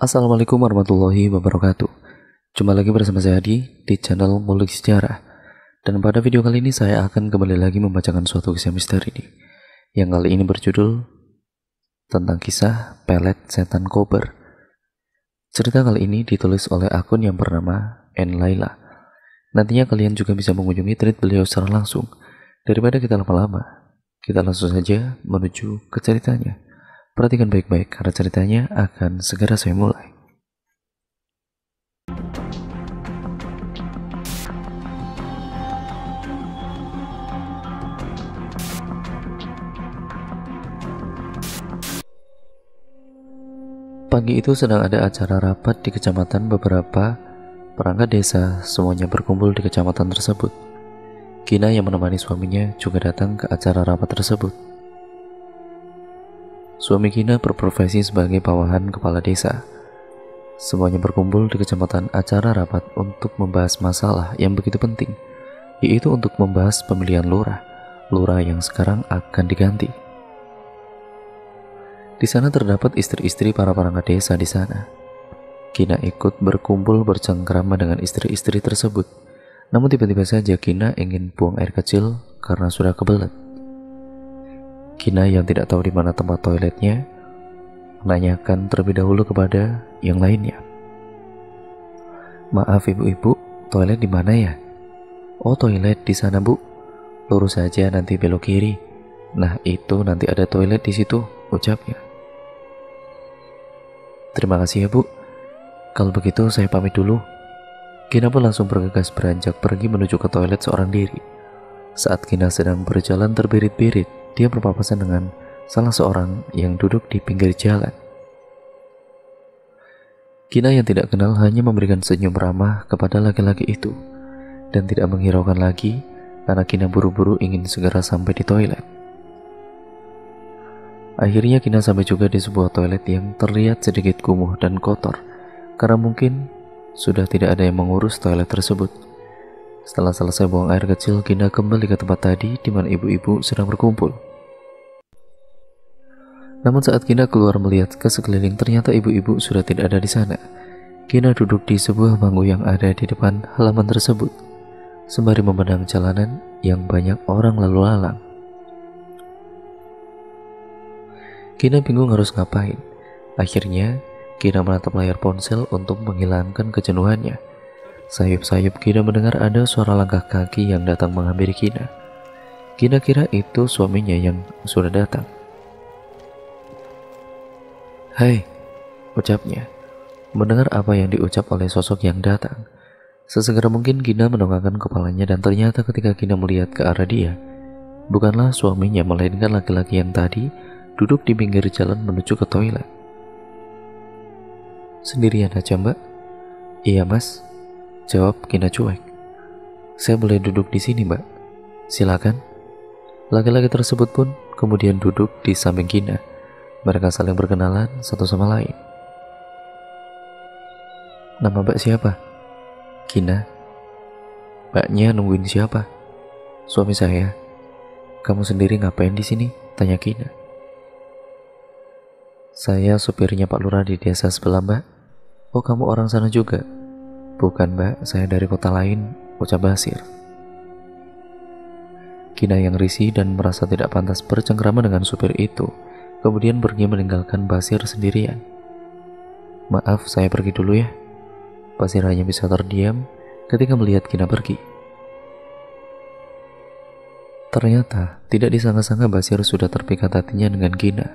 Assalamualaikum warahmatullahi wabarakatuh. Jumpa lagi bersama saya Adi di channel Ngulik Sejarah. Dan pada video kali ini saya akan kembali lagi membacakan suatu kisah misteri nih, yang kali ini berjudul tentang kisah pelet setan kober. Cerita kali ini ditulis oleh akun yang bernama N Laila. Nantinya kalian juga bisa mengunjungi tweet beliau secara langsung. Daripada kita lama-lama, kita langsung saja menuju ke ceritanya. Perhatikan baik-baik karena ceritanya akan segera saya mulai. Pagi itu sedang ada acara rapat di kecamatan. Beberapa perangkat desa semuanya berkumpul di kecamatan tersebut. Kina yang menemani suaminya juga datang ke acara rapat tersebut. Suami Kina berprofesi sebagai bawahan kepala desa. Semuanya berkumpul di kecamatan acara rapat untuk membahas masalah yang begitu penting, yaitu untuk membahas pemilihan lurah yang sekarang akan diganti. Di sana terdapat istri-istri para perangkat desa di sana. Kina ikut berkumpul bercengkrama dengan istri-istri tersebut. Namun tiba-tiba saja Kina ingin buang air kecil karena sudah kebelet. Kina yang tidak tahu di mana tempat toiletnya menanyakan terlebih dahulu kepada yang lainnya. "Maaf ibu-ibu, toilet di mana ya?" "Oh, toilet di sana bu. Lurus saja nanti belok kiri. Nah itu nanti ada toilet di situ," ucapnya. "Terima kasih ya bu. Kalau begitu saya pamit dulu." Kina pun langsung bergegas beranjak pergi menuju ke toilet seorang diri. Saat Kina sedang berjalan terbirit-birit, dia berpapasan dengan salah seorang yang duduk di pinggir jalan. Kina yang tidak kenal hanya memberikan senyum ramah kepada laki-laki itu dan tidak menghiraukan lagi karena Kina buru-buru ingin segera sampai di toilet. Akhirnya Kina sampai juga di sebuah toilet yang terlihat sedikit kumuh dan kotor karena mungkin sudah tidak ada yang mengurus toilet tersebut. Setelah selesai buang air kecil, Kina kembali ke tempat tadi di mana ibu-ibu sedang berkumpul. Namun saat Kina keluar melihat ke sekeliling, ternyata ibu-ibu sudah tidak ada di sana. Kina duduk di sebuah bangku yang ada di depan halaman tersebut, sembari memandang jalanan yang banyak orang lalu lalang. Kina bingung harus ngapain. Akhirnya, Kina menatap layar ponsel untuk menghilangkan kejenuhannya. Sayup-sayup Kina mendengar ada suara langkah kaki yang datang menghampiri Kina. Kina kira itu suaminya yang sudah datang. "Hai," ucapnya. Mendengar apa yang diucap oleh sosok yang datang, sesegera mungkin Kina mendongakkan kepalanya dan ternyata ketika Kina melihat ke arah dia, bukanlah suaminya melainkan laki-laki yang tadi duduk di pinggir jalan menuju ke toilet. "Sendirian aja mbak?" "Iya mas," jawab Kina cuek. "Saya boleh duduk di sini mbak?" "Silakan." Laki-laki tersebut pun kemudian duduk di samping Kina. Mereka saling berkenalan satu sama lain. "Nama mbak siapa?" "Kina." "Mbaknya nungguin siapa?" "Suami saya." "Kamu sendiri ngapain di sini?" tanya Kina. "Saya supirnya Pak Lurah di desa sebelah mbak." "Oh, kamu orang sana juga?" "Bukan mbak, saya dari kota lain," ucap Basir. Kina yang risih dan merasa tidak pantas bercengkrama dengan supir itu, kemudian pergi meninggalkan Basir sendirian. "Maaf, saya pergi dulu ya." Basir hanya bisa terdiam ketika melihat Kina pergi. Ternyata tidak disangka-sangka Basir sudah terpikat hatinya dengan Kina.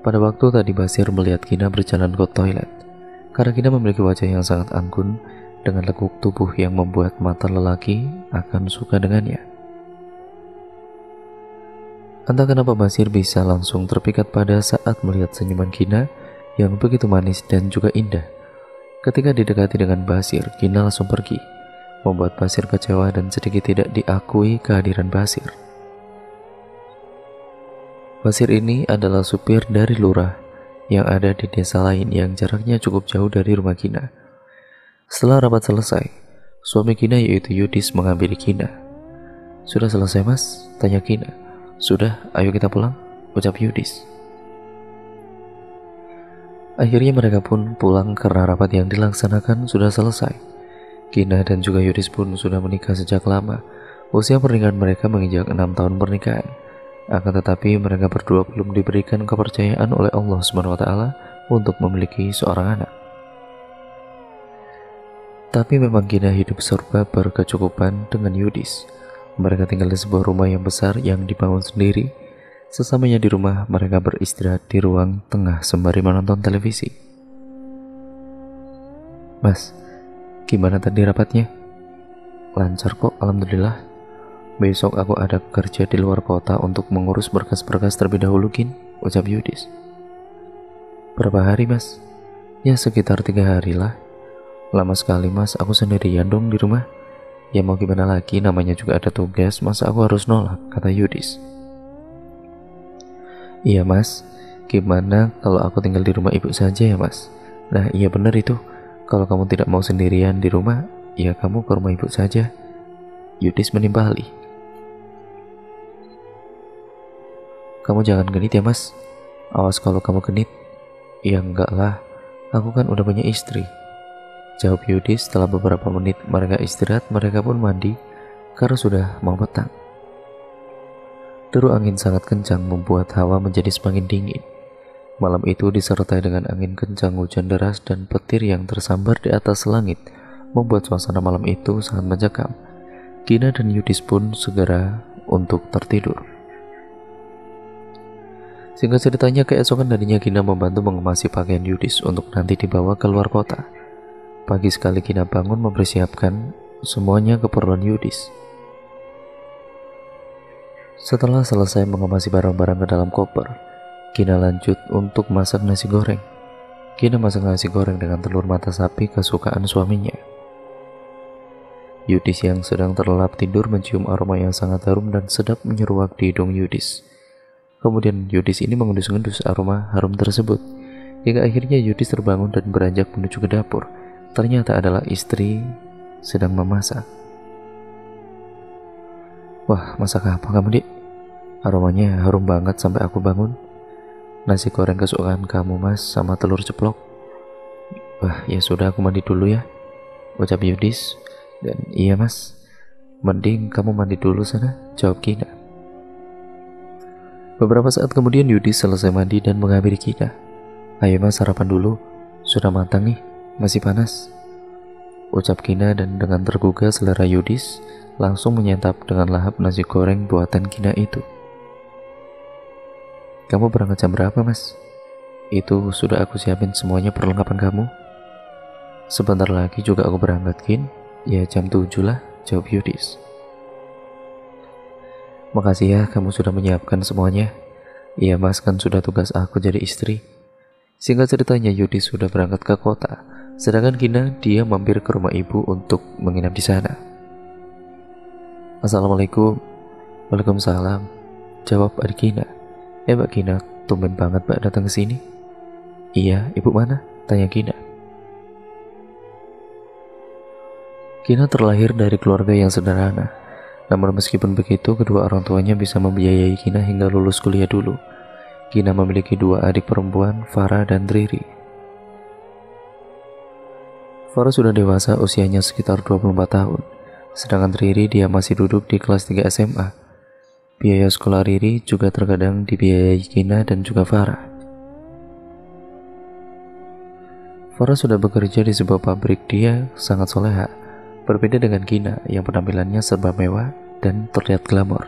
Pada waktu tadi Basir melihat Kina berjalan ke toilet, karena Kina memiliki wajah yang sangat anggun dengan lekuk tubuh yang membuat mata lelaki akan suka dengannya. Entah kenapa Basir bisa langsung terpikat pada saat melihat senyuman Kina yang begitu manis dan juga indah. Ketika didekati dengan Basir, Kina langsung pergi, membuat Basir kecewa dan sedikit tidak diakui kehadiran Basir. Basir ini adalah supir dari lurah yang ada di desa lain yang jaraknya cukup jauh dari rumah Kina. Setelah rapat selesai, suami Kina yaitu Yudis menghampiri Kina. "Sudah selesai mas?" tanya Kina. "Sudah, ayo kita pulang," ucap Yudis. Akhirnya mereka pun pulang karena rapat yang dilaksanakan sudah selesai. Kina dan juga Yudis pun sudah menikah sejak lama. Usia pernikahan mereka menginjak 6 tahun pernikahan. Akan tetapi mereka berdua belum diberikan kepercayaan oleh Allah SWT untuk memiliki seorang anak. Tapi memang Kina hidup serba berkecukupan dengan Yudis. Mereka tinggal di sebuah rumah yang besar yang dibangun sendiri. Sesamanya di rumah, mereka beristirahat di ruang tengah sembari menonton televisi. Mas, gimana tadi rapatnya? Lancar kok, alhamdulillah. Besok aku ada kerja di luar kota untuk mengurus berkas-berkas terlebih dahulu, Kin, ucap Yudis. Berapa hari, Mas? Ya sekitar 3 hari lah. Lama sekali, Mas, aku sendirian dong di rumah. Ya mau gimana lagi, namanya juga ada tugas, masa aku harus nolak, kata Yudis. Iya, Mas, gimana kalau aku tinggal di rumah ibu saja ya, Mas? Nah iya benar itu, kalau kamu tidak mau sendirian di rumah, ya kamu ke rumah ibu saja, Yudis menimpali. Kamu jangan genit ya, Mas, awas kalau kamu genit. Ya enggak lah, aku kan udah punya istri, jawab Yudis. Setelah beberapa menit mereka istirahat, mereka pun mandi karena sudah mau petang. Deru angin sangat kencang membuat hawa menjadi semakin dingin. Malam itu disertai dengan angin kencang, hujan deras, dan petir yang tersambar di atas langit, membuat suasana malam itu sangat mencekam. Kina dan Yudis pun segera untuk tertidur. Singkat ceritanya, keesokan harinya Kina membantu mengemasi pakaian Yudis untuk nanti dibawa ke luar kota. Pagi sekali Kina bangun mempersiapkan semuanya keperluan Yudis. Setelah selesai mengemasi barang-barang ke dalam koper, Kina lanjut untuk masak nasi goreng. Kina masak nasi goreng dengan telur mata sapi kesukaan suaminya. Yudis yang sedang terlelap tidur mencium aroma yang sangat harum dan sedap menyeruak di hidung Yudis. Kemudian Yudis ini mengendus-endus aroma harum tersebut, hingga akhirnya Yudis terbangun dan beranjak menuju ke dapur. Ternyata adalah istri sedang memasak. Wah, masak apa kamu, Dik? Aromanya harum banget sampai aku bangun. Nasi goreng kesukaan kamu, Mas, sama telur ceplok. Wah, ya sudah, aku mandi dulu ya, ucap Yudis. Dan iya, Mas, mending kamu mandi dulu sana, jawab Kina. Beberapa saat kemudian Yudis selesai mandi dan menghampiri Kina. Ayo, Mas, sarapan dulu, sudah matang nih, masih panas, ucap Kina. Dan dengan tergugah selera Yudis langsung menyantap dengan lahap nasi goreng buatan Kina itu. Kamu berangkat jam berapa, Mas? Itu sudah aku siapin semuanya perlengkapan kamu. Sebentar lagi juga aku berangkat, Kin. Ya jam 7 lah, jawab Yudis. Makasih ya, kamu sudah menyiapkan semuanya. Iya, Mas, kan sudah tugas aku jadi istri. Singkat ceritanya, Yudis sudah berangkat ke kota, sedangkan Kina dia mampir ke rumah ibu untuk menginap di sana. Assalamualaikum. Waalaikumsalam, jawab adik Kina. Mbak Kina, tumben banget Mbak datang ke sini. Iya, ibu mana? Tanya Kina. Kina terlahir dari keluarga yang sederhana. Namun meskipun begitu, kedua orang tuanya bisa membiayai Kina hingga lulus kuliah dulu. Kina memiliki 2 adik perempuan, Farah dan Riri. Farah sudah dewasa, usianya sekitar 24 tahun. Sedangkan Riri dia masih duduk di kelas 3 SMA. Biaya sekolah Riri juga terkadang dibiayai Kina dan juga Farah. Farah sudah bekerja di sebuah pabrik, dia sangat soleha. Berbeda dengan Kina yang penampilannya serba mewah dan terlihat glamor.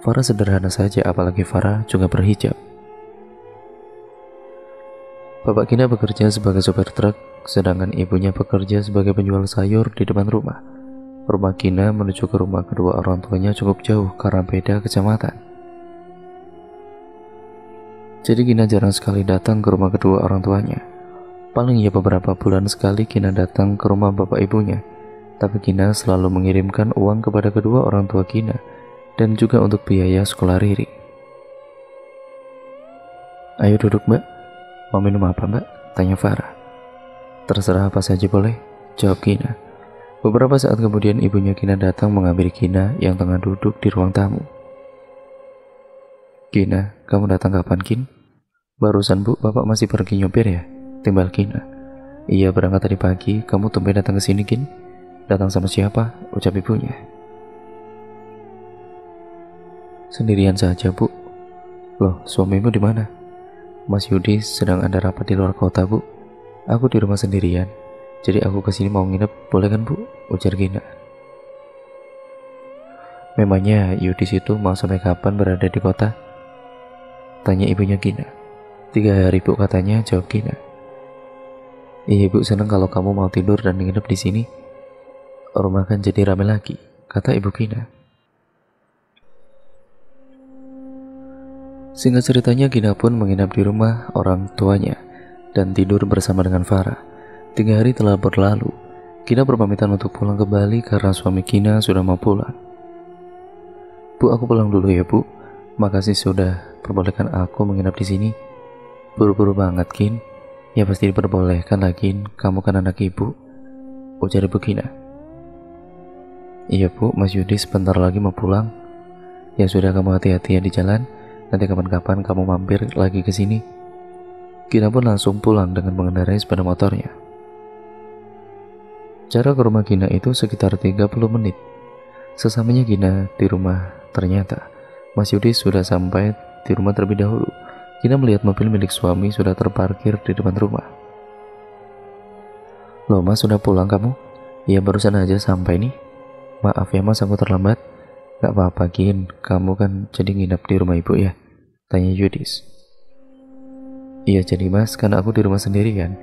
Farah sederhana saja, apalagi Farah juga berhijab. Bapak Kina bekerja sebagai sopir truk, sedangkan ibunya bekerja sebagai penjual sayur di depan rumah. Rumah Kina menuju ke rumah kedua orang tuanya cukup jauh karena beda kecamatan. Jadi Kina jarang sekali datang ke rumah kedua orang tuanya. Paling ya beberapa bulan sekali Kina datang ke rumah bapak ibunya. Tapi Kina selalu mengirimkan uang kepada kedua orang tua Kina dan juga untuk biaya sekolah Riri. Ayo duduk, Mbak. Mau minum apa, Mbak? Tanya Farah. Terserah apa saja boleh, jawab Kina. Beberapa saat kemudian ibunya Kina datang mengambil Kina yang tengah duduk di ruang tamu. Kina, kamu datang kapan, Kin? Barusan Bu, Bapak masih pergi nyopir ya? timbal Gina. Iya, berangkat tadi pagi. Kamu tumben datang ke sini, Gin? Datang sama siapa? Ucap ibunya. Sendirian saja, Bu. Loh, suamimu di mana? Mas Yudi sedang ada rapat di luar kota, Bu. Aku di rumah sendirian. Jadi aku kesini mau nginep, boleh kan, Bu? Ujar Gina. Memangnya Yudis itu mau sampai kapan berada di kota? Tanya ibunya Gina. 3 hari, Bu, katanya, jawab Gina. Iya, Ibu senang kalau kamu mau tidur dan nginep di sini. Rumah kan jadi ramai lagi, kata ibu Gina. Singkat ceritanya, Gina pun menginap di rumah orang tuanya dan tidur bersama dengan Farah. 3 hari telah berlalu. Gina berpamitan untuk pulang ke Bali karena suami Gina sudah mau pulang. Bu, aku pulang dulu ya, Bu. Makasih sudah perbolehkan aku menginap di sini. Buru-buru banget, Gin. Ya pasti diperbolehkan lah, Gin. Kamu kan anak ibu, ujar ibu Gina. Iya, Bu, Mas Yudi sebentar lagi mau pulang. Ya sudah, kamu hati-hati ya di jalan. Nanti kapan-kapan kamu mampir lagi ke sini. Gina pun langsung pulang dengan mengendarai sepeda motornya. Jarak ke rumah Gina itu sekitar 30 menit. Sesamanya Gina di rumah, ternyata Mas Yudi sudah sampai di rumah terlebih dahulu. Gina melihat mobil milik suami sudah terparkir di depan rumah. Loh, Mas, sudah pulang kamu? Ya, barusan aja sampai nih. Maaf ya, Mas, aku terlambat. Gak apa-apa, Gin. Kamu kan jadi nginep di rumah ibu ya? Tanya Yudis. Iya, jadi Mas, karena aku di rumah sendirian.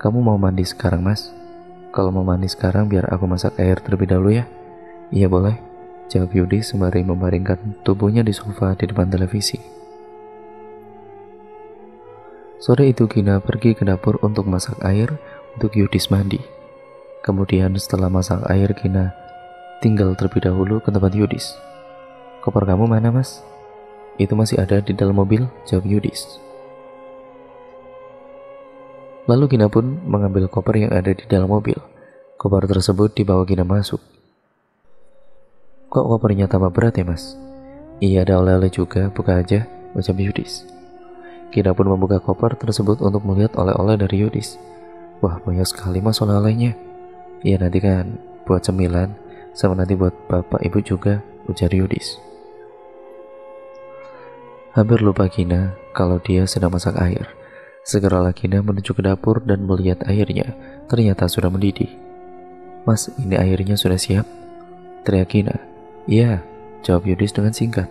Kamu mau mandi sekarang, Mas? Kalau mau mandi sekarang biar aku masak air terlebih dahulu ya. Iya, boleh, jawab Yudis sembari membaringkan tubuhnya di sofa di depan televisi. Sore itu Gina pergi ke dapur untuk masak air untuk Yudis mandi. Kemudian setelah masak air, Gina tinggal terlebih dahulu ke tempat Yudis. Koper kamu mana, Mas? Itu masih ada di dalam mobil, jawab Yudis. Lalu Gina pun mengambil koper yang ada di dalam mobil. Koper tersebut dibawa Gina masuk. Kok kopernya tambah berat ya, Mas? Iya, ada oleh-oleh juga, buka aja, ucap Yudis. Gina pun membuka koper tersebut untuk melihat oleh-oleh dari Yudis. Wah, banyak sekali, Mas, oleh-olehnya. Iya, nanti kan buat cemilan, sama nanti buat bapak ibu juga, ujar Yudis. Hampir lupa Gina kalau dia sedang masak air. Segeralah Gina menuju ke dapur dan melihat airnya ternyata sudah mendidih. Mas, ini airnya sudah siap, teriak Gina. Iya, jawab Yudis dengan singkat.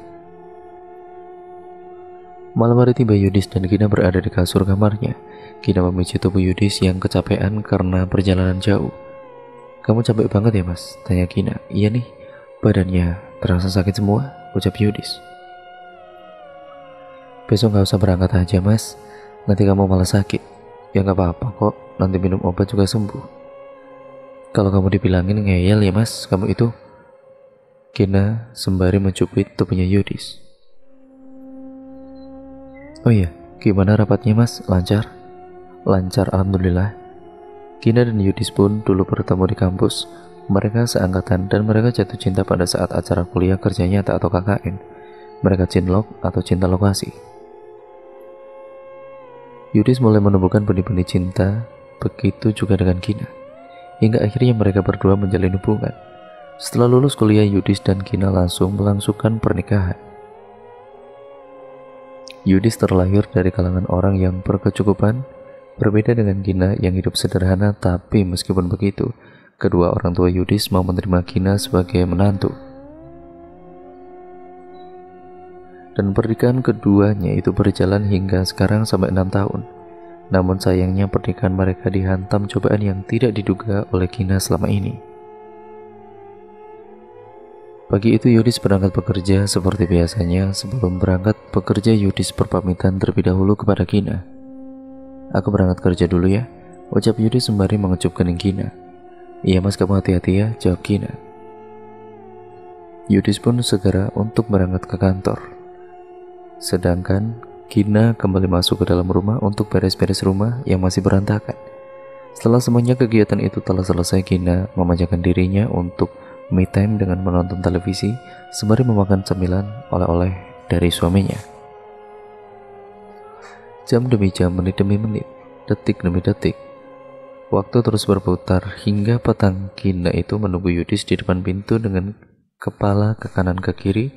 Malam hari tiba Yudis dan Gina berada di kasur kamarnya. Gina memicu tubuh Yudis yang kecapean karena perjalanan jauh. Kamu capek banget ya, Mas? Tanya Gina. Iya nih, badannya terasa sakit semua, ucap Yudis. Besok gak usah berangkat aja, Mas. Nanti kamu malah sakit. Ya gak apa-apa kok, nanti minum obat juga sembuh. Kalau kamu dibilangin ngeyel ya, Mas, kamu itu. Gina sembari mencubit tubuhnya Yudis. Oh iya, gimana rapatnya, Mas? Lancar? Lancar, alhamdulillah. Gina dan Yudis pun dulu bertemu di kampus. Mereka seangkatan dan mereka jatuh cinta pada saat acara kuliah kerja nyata atau KKN. Mereka cinlok atau cinta lokasi. Yudis mulai menemukan benih-benih cinta, begitu juga dengan Gina. Hingga akhirnya mereka berdua menjalin hubungan. Setelah lulus kuliah, Yudis dan Gina langsung melangsungkan pernikahan. Yudis terlahir dari kalangan orang yang berkecukupan, berbeda dengan Gina yang hidup sederhana, tapi meskipun begitu, kedua orang tua Yudis mau menerima Gina sebagai menantu. Dan pernikahan keduanya itu berjalan hingga sekarang sampai 6 tahun. Namun sayangnya pernikahan mereka dihantam cobaan yang tidak diduga oleh Gina selama ini. Pagi itu Yudis berangkat bekerja seperti biasanya. Sebelum berangkat bekerja, Yudis berpamitan terlebih dahulu kepada Gina. Aku berangkat kerja dulu ya, ucap Yudis sembari mengecup kening Gina. Iya, Mas, kamu hati-hati ya, jawab Gina. Yudis pun segera untuk berangkat ke kantor. Sedangkan Gina kembali masuk ke dalam rumah untuk beres-beres rumah yang masih berantakan. Setelah semuanya kegiatan itu telah selesai, Gina memanjakan dirinya untuk me time dengan menonton televisi sembari memakan cemilan oleh-oleh dari suaminya. Jam demi jam, menit demi menit, detik demi detik. Waktu terus berputar hingga petang Gina itu menunggu Yudis di depan pintu dengan kepala ke kanan ke kiri,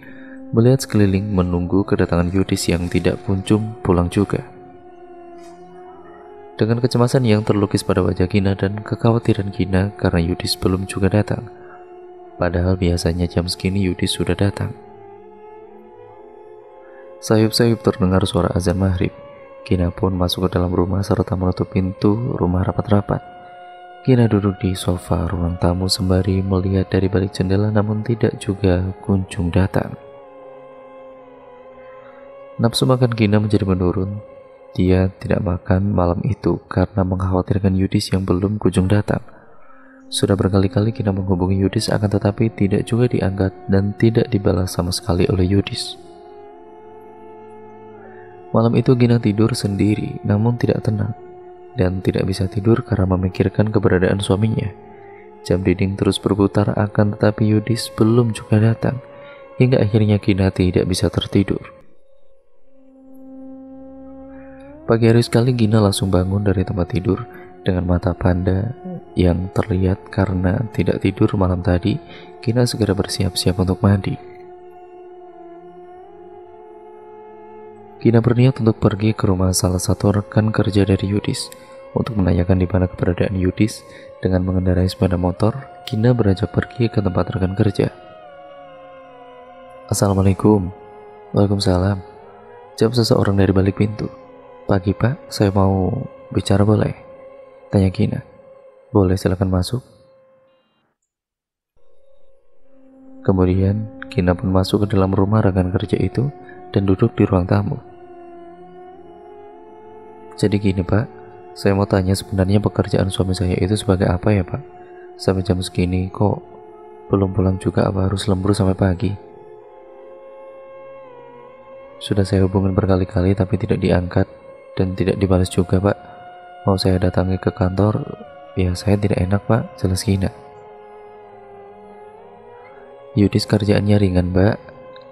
melihat sekeliling menunggu kedatangan Yudis yang tidak kunjung pulang juga. Dengan kecemasan yang terlukis pada wajah Gina dan kekhawatiran Gina karena Yudis belum juga datang. Padahal biasanya jam segini Yudis sudah datang. Sayup-sayup terdengar suara azan maghrib. Gina pun masuk ke dalam rumah serta menutup pintu rumah rapat-rapat. Gina duduk di sofa ruang tamu sembari melihat dari balik jendela, namun tidak juga kunjung datang. Nafsu makan Gina menjadi menurun. Dia tidak makan malam itu karena mengkhawatirkan Yudis yang belum kunjung datang. Sudah berkali-kali Gina menghubungi Yudis, akan tetapi tidak juga diangkat dan tidak dibalas sama sekali oleh Yudis. Malam itu Gina tidur sendiri namun tidak tenang dan tidak bisa tidur karena memikirkan keberadaan suaminya. Jam dinding terus berputar, akan tetapi Yudis belum juga datang, hingga akhirnya Gina tidak bisa tertidur. Pagi hari sekali Gina langsung bangun dari tempat tidur dengan mata panda yang terlihat karena tidak tidur malam tadi. Gina segera bersiap-siap untuk mandi. Gina berniat untuk pergi ke rumah salah satu rekan kerja dari Yudis untuk menanyakan di mana keberadaan Yudis. Dengan mengendarai sepeda motor, Gina beranjak pergi ke tempat rekan kerja. Assalamualaikum. Waalaikumsalam. Jawab seseorang dari balik pintu. Pagi Pak, saya mau bicara boleh? Tanya Gina. Boleh, silakan masuk. Kemudian Gina pun masuk ke dalam rumah rekan kerja itu dan duduk di ruang tamu. Jadi gini Pak, saya mau tanya sebenarnya pekerjaan suami saya itu sebagai apa ya Pak? Sampai jam segini kok belum pulang juga, apa harus lembur sampai pagi? Sudah saya hubungin berkali-kali tapi tidak diangkat dan tidak dibalas juga Pak. Mau saya datangi ke kantor, ya saya tidak enak Pak, jelas Gina. Yudis kerjaannya ringan Mbak,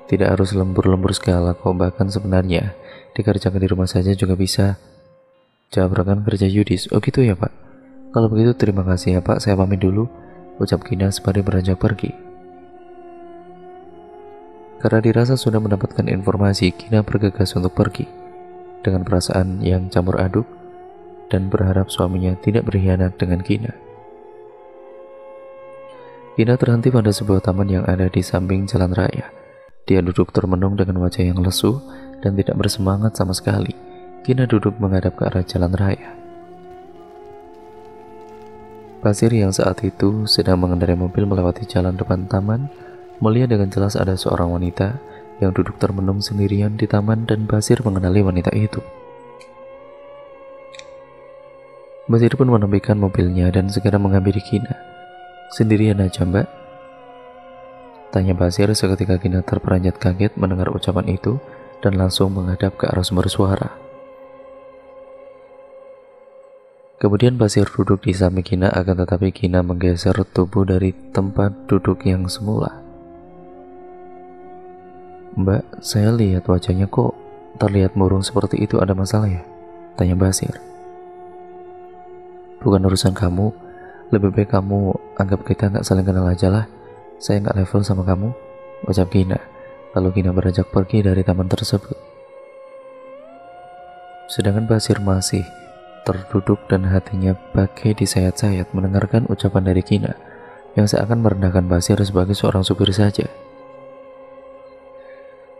tidak harus lembur-lembur segala kok, bahkan sebenarnya dikerjakan di rumah saja juga bisa. Jawab rekan kerja Yudis. Oh gitu ya Pak, kalau begitu terima kasih ya Pak, saya pamit dulu, ucap Gina sembari beranjak pergi. Karena dirasa sudah mendapatkan informasi, Gina bergegas untuk pergi dengan perasaan yang campur aduk dan berharap suaminya tidak berkhianat dengan Gina. Gina terhenti pada sebuah taman yang ada di samping jalan raya. Dia duduk termenung dengan wajah yang lesu dan tidak bersemangat sama sekali. Gina duduk menghadap ke arah jalan raya. Basir yang saat itu sedang mengendarai mobil melewati jalan depan taman, melihat dengan jelas ada seorang wanita yang duduk termenung sendirian di taman, dan Basir mengenali wanita itu. Basir pun menepikan mobilnya dan segera menghampiri Gina. Sendirian aja Mbak? Tanya Basir seketika Gina terperanjat kaget mendengar ucapan itu dan langsung menghadap ke arah sumber suara. Kemudian Basir duduk di samping Gina, akan tetapi Gina menggeser tubuh dari tempat duduk yang semula. Mbak, saya lihat wajahnya kok terlihat murung seperti itu, ada masalah ya? Tanya Basir. Bukan urusan kamu, lebih baik kamu anggap kita nggak saling kenal aja lah. Saya nggak level sama kamu, ucap Gina. Lalu Gina beranjak pergi dari taman tersebut. Sedangkan Basir masih terduduk dan hatinya bagai disayat-sayat mendengarkan ucapan dari Gina yang seakan merendahkan Basir sebagai seorang supir saja.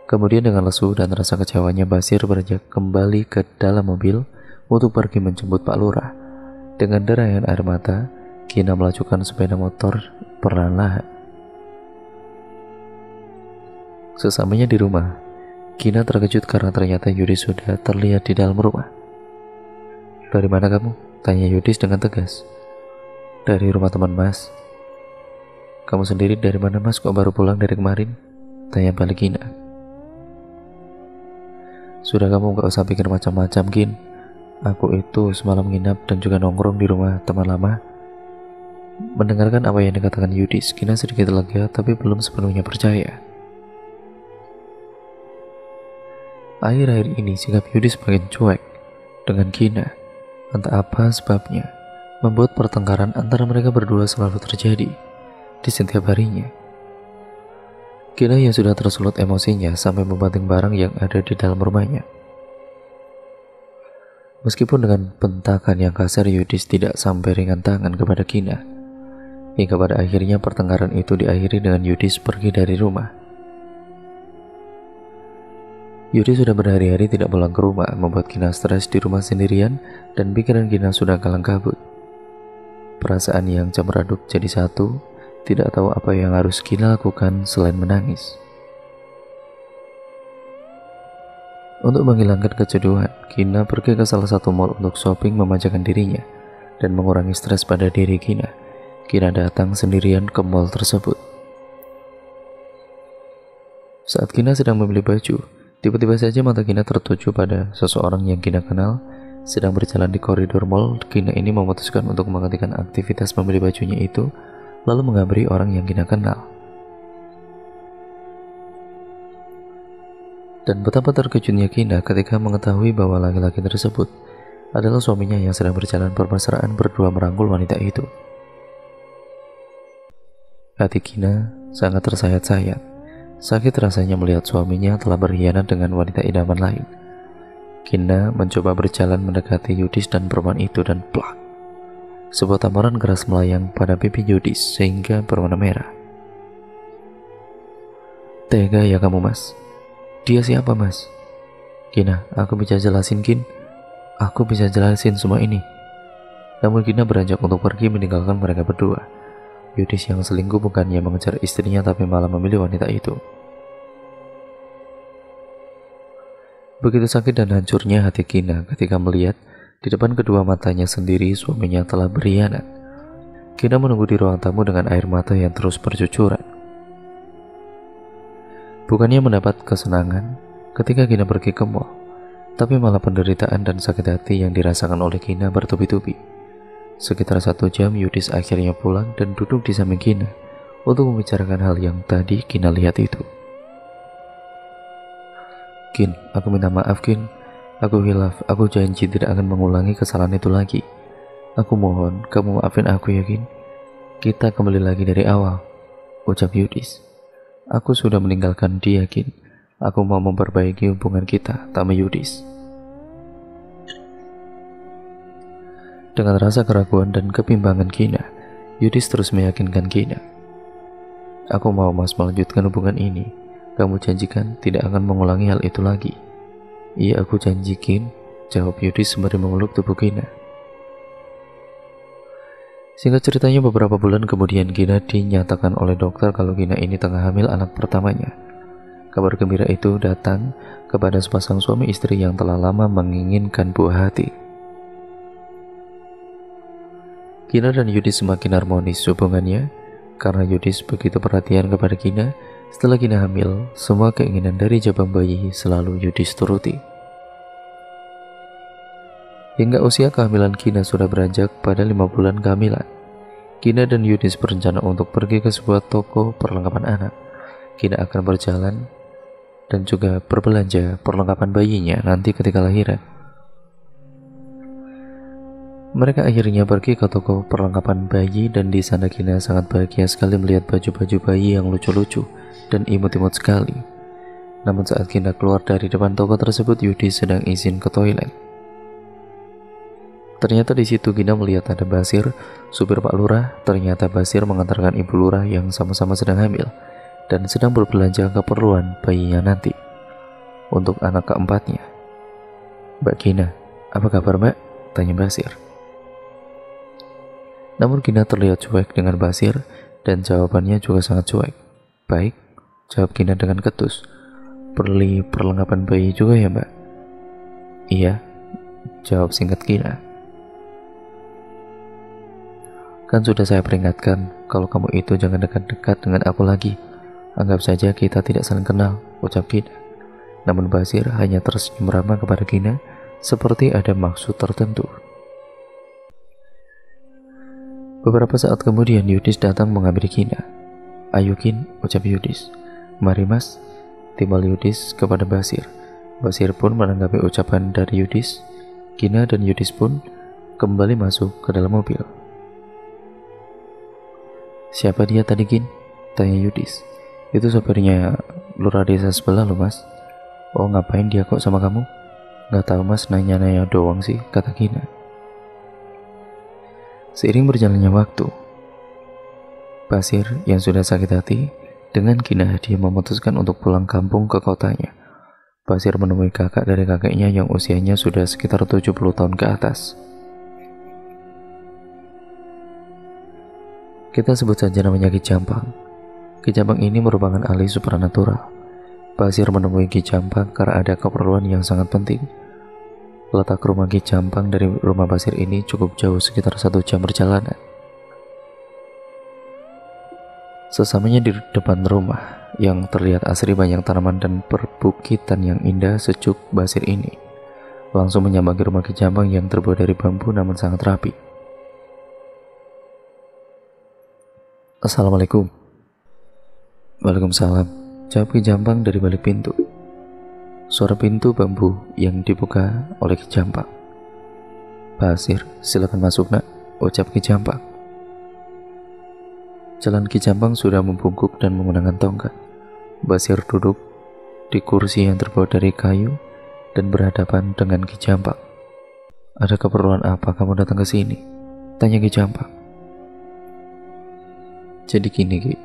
Kemudian dengan lesu dan rasa kecewanya, Basir beranjak kembali ke dalam mobil untuk pergi menjemput Pak Lurah. Dengan derayan air mata, Gina melajukan sepeda motor perlahan-lahan. Sesamanya di rumah, Gina terkejut karena ternyata Yudis sudah terlihat di dalam rumah. Dari mana kamu? Tanya Yudis dengan tegas. Dari rumah teman Mas. Kamu sendiri dari mana Mas? Kok baru pulang dari kemarin? Tanya balik Gina. Sudah, kamu gak usah pikir macam-macam Gin. Aku itu semalam nginap dan juga nongkrong di rumah teman lama. Mendengarkan apa yang dikatakan Yudis, Gina sedikit lega tapi belum sepenuhnya percaya. Akhir-akhir ini sikap Yudis makin cuek dengan Gina. Entah apa sebabnya, membuat pertengkaran antara mereka berdua selalu terjadi di setiap harinya. Kina yang sudah tersulut emosinya sampai membanting barang yang ada di dalam rumahnya. Meskipun dengan bentakan yang kasar, Yudis tidak sampai ringan tangan kepada Kina. Hingga pada akhirnya pertengkaran itu diakhiri dengan Yudis pergi dari rumah. Yudis sudah berhari-hari tidak pulang ke rumah, membuat Kina stres di rumah sendirian dan pikiran Kina sudah kalang kabut. Perasaan yang campur aduk jadi satu, tidak tahu apa yang harus Kina lakukan selain menangis. Untuk menghilangkan kejenuhan, Kina pergi ke salah satu mall untuk shopping memanjakan dirinya dan mengurangi stres pada diri Kina. Kina datang sendirian ke mall tersebut. Saat Kina sedang membeli baju, tiba-tiba saja mata Kina tertuju pada seseorang yang Kina kenal. Sedang berjalan di koridor mall, Kina ini memutuskan untuk menghentikan aktivitas membeli bajunya itu, lalu menghampiri orang yang Kina kenal. Dan betapa terkejutnya Kina ketika mengetahui bahwa laki-laki tersebut adalah suaminya yang sedang berjalan bermesraan berdua merangkul wanita itu. Hati Kina sangat tersayat-sayat. Sakit rasanya melihat suaminya telah berkhianat dengan wanita idaman lain. Kina mencoba berjalan mendekati Yudis dan perempuan itu dan plak. Sebuah tamparan keras melayang pada pipi Yudis sehingga berwarna merah. Tega ya kamu, Mas? Dia siapa, Mas? Kina, aku bisa jelasin, Kin. Aku bisa jelasin semua ini. Namun Kina beranjak untuk pergi meninggalkan mereka berdua. Yudis yang selingkuh bukannya mengejar istrinya tapi malah memilih wanita itu. Begitu sakit dan hancurnya hati Kina ketika melihat di depan kedua matanya sendiri suaminya telah berkhianat. Kina menunggu di ruang tamu dengan air mata yang terus bercucuran. Bukannya mendapat kesenangan ketika Kina pergi ke mall, tapi malah penderitaan dan sakit hati yang dirasakan oleh Kina bertubi-tubi. Sekitar 1 jam Yudis akhirnya pulang dan duduk di samping Kina untuk membicarakan hal yang tadi Kina lihat itu. Kin, aku minta maaf, Kin. Aku hilaf, aku janji tidak akan mengulangi kesalahan itu lagi. Aku mohon kamu maafin aku ya, Kin. Kita kembali lagi dari awal, ucap Yudis. Aku sudah meninggalkan dia, Kin. Aku mau memperbaiki hubungan kita, tambah Yudis. Dengan rasa keraguan dan kebimbangan Kina, Yudis terus meyakinkan Kina. Aku mau Mas melanjutkan hubungan ini. Kamu janjikan tidak akan mengulangi hal itu lagi. Iya, aku janji, Kin, jawab Yudis sembari memeluk tubuh Kina. Singkat ceritanya, beberapa bulan kemudian Kina dinyatakan oleh dokter kalau Kina ini tengah hamil anak pertamanya. Kabar gembira itu datang kepada sepasang suami istri yang telah lama menginginkan buah hati. Kina dan Yudis semakin harmonis hubungannya karena Yudis begitu perhatian kepada Kina. Setelah Kina hamil, semua keinginan dari jabang bayi selalu Yudis turuti. Hingga usia kehamilan Kina sudah beranjak pada 5 bulan kehamilan. Kina dan Yudis berencana untuk pergi ke sebuah toko perlengkapan anak. Kina akan berjalan dan juga berbelanja perlengkapan bayinya nanti ketika lahiran. Mereka akhirnya pergi ke toko perlengkapan bayi dan di sana Kina sangat bahagia sekali melihat baju-baju bayi yang lucu-lucu dan imut-imut sekali. Namun saat Kina keluar dari depan toko tersebut, Yudis sedang izin ke toilet. Ternyata di situ Kina melihat ada Basir, supir Pak Lurah. Ternyata Basir mengantarkan Ibu Lurah yang sama-sama sedang hamil dan sedang berbelanja keperluan bayinya nanti untuk anak keempatnya. Mbak Kina, apa kabar Mbak? Tanya Basir. Namun Kina terlihat cuek dengan Basir dan jawabannya juga sangat cuek. Baik, jawab Kina dengan ketus. Beli perlengkapan bayi juga ya Mbak? Iya, jawab singkat Kina. Kan sudah saya peringatkan kalau kamu itu jangan dekat-dekat dengan aku lagi. Anggap saja kita tidak saling kenal, ucap Kina. Namun Basir hanya tersenyum ramah kepada Kina seperti ada maksud tertentu. Beberapa saat kemudian Yudis datang menghampiri Kina. Ayo Kin, ucap Yudis. Mari Mas, timbal Yudis kepada Basir. Basir pun menanggapi ucapan dari Yudis. Kina dan Yudis pun kembali masuk ke dalam mobil. "Siapa dia tadi, Gin?" tanya Yudis. "Itu sopirnya lurah desa sebelah loh, Mas." "Oh, ngapain dia kok sama kamu?" "Nggak tahu, Mas, nanya-nanya doang sih," kata Gina. Seiring berjalannya waktu, Basir yang sudah sakit hati dengan Gina, dia memutuskan untuk pulang kampung ke kotanya. Basir menemui kakak dari kakeknya yang usianya sudah sekitar 70 tahun ke atas. Kita sebut saja namanya Ki Jampang. Ki Jampang ini merupakan ahli supranatural. Basir menemui Ki Jampang karena ada keperluan yang sangat penting. Letak rumah Ki Jampang dari rumah Basir ini cukup jauh, sekitar 1 jam perjalanan. Sesamanya di depan rumah yang terlihat asri, banyak tanaman dan perbukitan yang indah, sejuk, Basir ini langsung menyambangi rumah Ki Jampang yang terbuat dari bambu namun sangat rapi. "Assalamualaikum." "Waalaikumsalam," jawab Ki Jampang dari balik pintu. Suara pintu bambu yang dibuka oleh Ki Jampang. "Basir, silakan masuk, Nak," ucap Ki Jampang. Jalan Ki Jampang sudah membungkuk dan menggunakan tongkat. Basir duduk di kursi yang terbuat dari kayu dan berhadapan dengan Ki Jampang. "Ada keperluan apa kamu datang ke sini?" tanya Ki Jampang. "Jadi gini, Ki.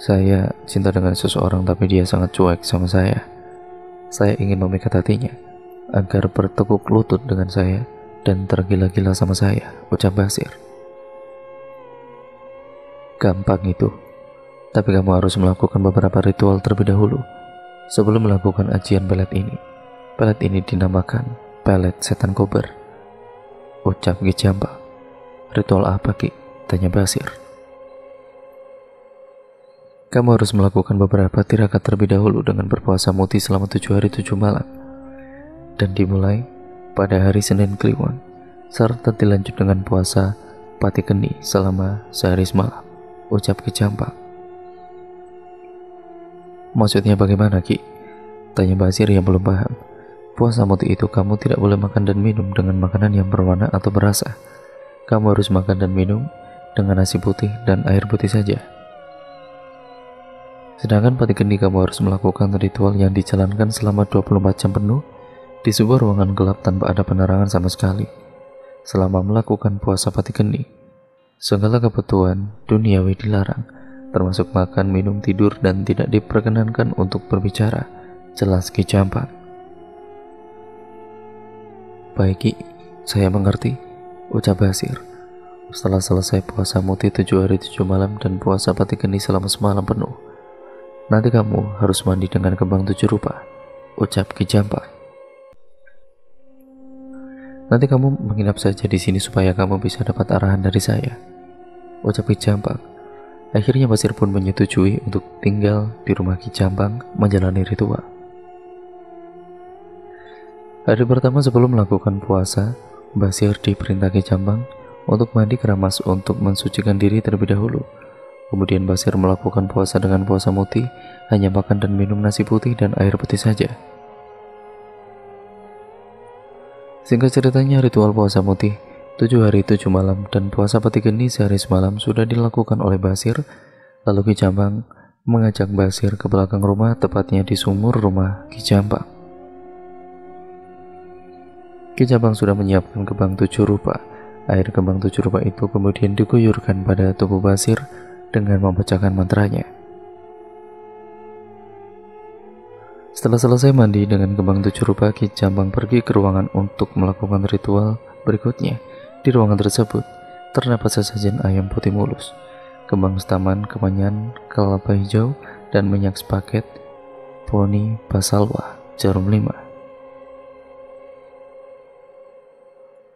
Saya cinta dengan seseorang tapi dia sangat cuek sama saya. Saya ingin memikat hatinya agar bertekuk lutut dengan saya dan tergila-gila sama saya," ucap Basir. "Gampang itu. Tapi kamu harus melakukan beberapa ritual terlebih dahulu sebelum melakukan ajian pelet ini. Pelet ini dinamakan pelet setan kober," ucap Ki Jampang. "Ritual apa, Ki?" tanya Basir. "Kamu harus melakukan beberapa tirakat terlebih dahulu dengan berpuasa muti selama 7 hari 7 malam. Dan dimulai pada hari Senin Kliwon, serta dilanjut dengan puasa Pati Keni selama sehari semalam," ucap Ki Jampang. "Maksudnya bagaimana, Ki?" tanya Basir yang belum paham. "Puasa muti itu kamu tidak boleh makan dan minum dengan makanan yang berwarna atau berasa. Kamu harus makan dan minum dengan nasi putih dan air putih saja. Sedangkan Pati Keni kamu harus melakukan ritual yang dijalankan selama 24 jam penuh di sebuah ruangan gelap tanpa ada penerangan sama sekali. Selama melakukan puasa Pati Keni, segala kebutuhan duniawi dilarang, termasuk makan, minum, tidur, dan tidak diperkenankan untuk berbicara," jelas Ki Jampang. "Baik, Ki, saya mengerti," ucap Basir. "Setelah selesai puasa muti 7 hari 7 malam dan puasa Pati Keni selama semalam penuh, nanti kamu harus mandi dengan kembang 7 rupa," ucap Ki Jampang. "Nanti kamu menginap saja di sini supaya kamu bisa dapat arahan dari saya," ucap Ki Jampang. Akhirnya Basir pun menyetujui untuk tinggal di rumah Ki Jampang menjalani ritual. Hari pertama sebelum melakukan puasa, Basir diperintah Ki Jampang untuk mandi keramas untuk mensucikan diri terlebih dahulu. Kemudian Basir melakukan puasa dengan puasa muti, hanya makan dan minum nasi putih dan air putih saja. Singkat ceritanya, ritual puasa muti 7 hari 7 malam dan puasa Pati Keni sehari semalam sudah dilakukan oleh Basir. Lalu Ki Jampang mengajak Basir ke belakang rumah, tepatnya di sumur rumah Ki Jampang. Ki Jampang sudah menyiapkan kembang 7 rupa. Air kembang 7 rupa itu kemudian diguyurkan pada tubuh Basir dengan membacakan mantranya. Setelah selesai mandi dengan kembang 7 rupa, Ki Jampang pergi ke ruangan untuk melakukan ritual berikutnya. Di ruangan tersebut terdapat sesajen ayam putih mulus, kembang setaman, kemenyan, kelapa hijau, dan minyak sepaket, poni, basalwa, jarum 5.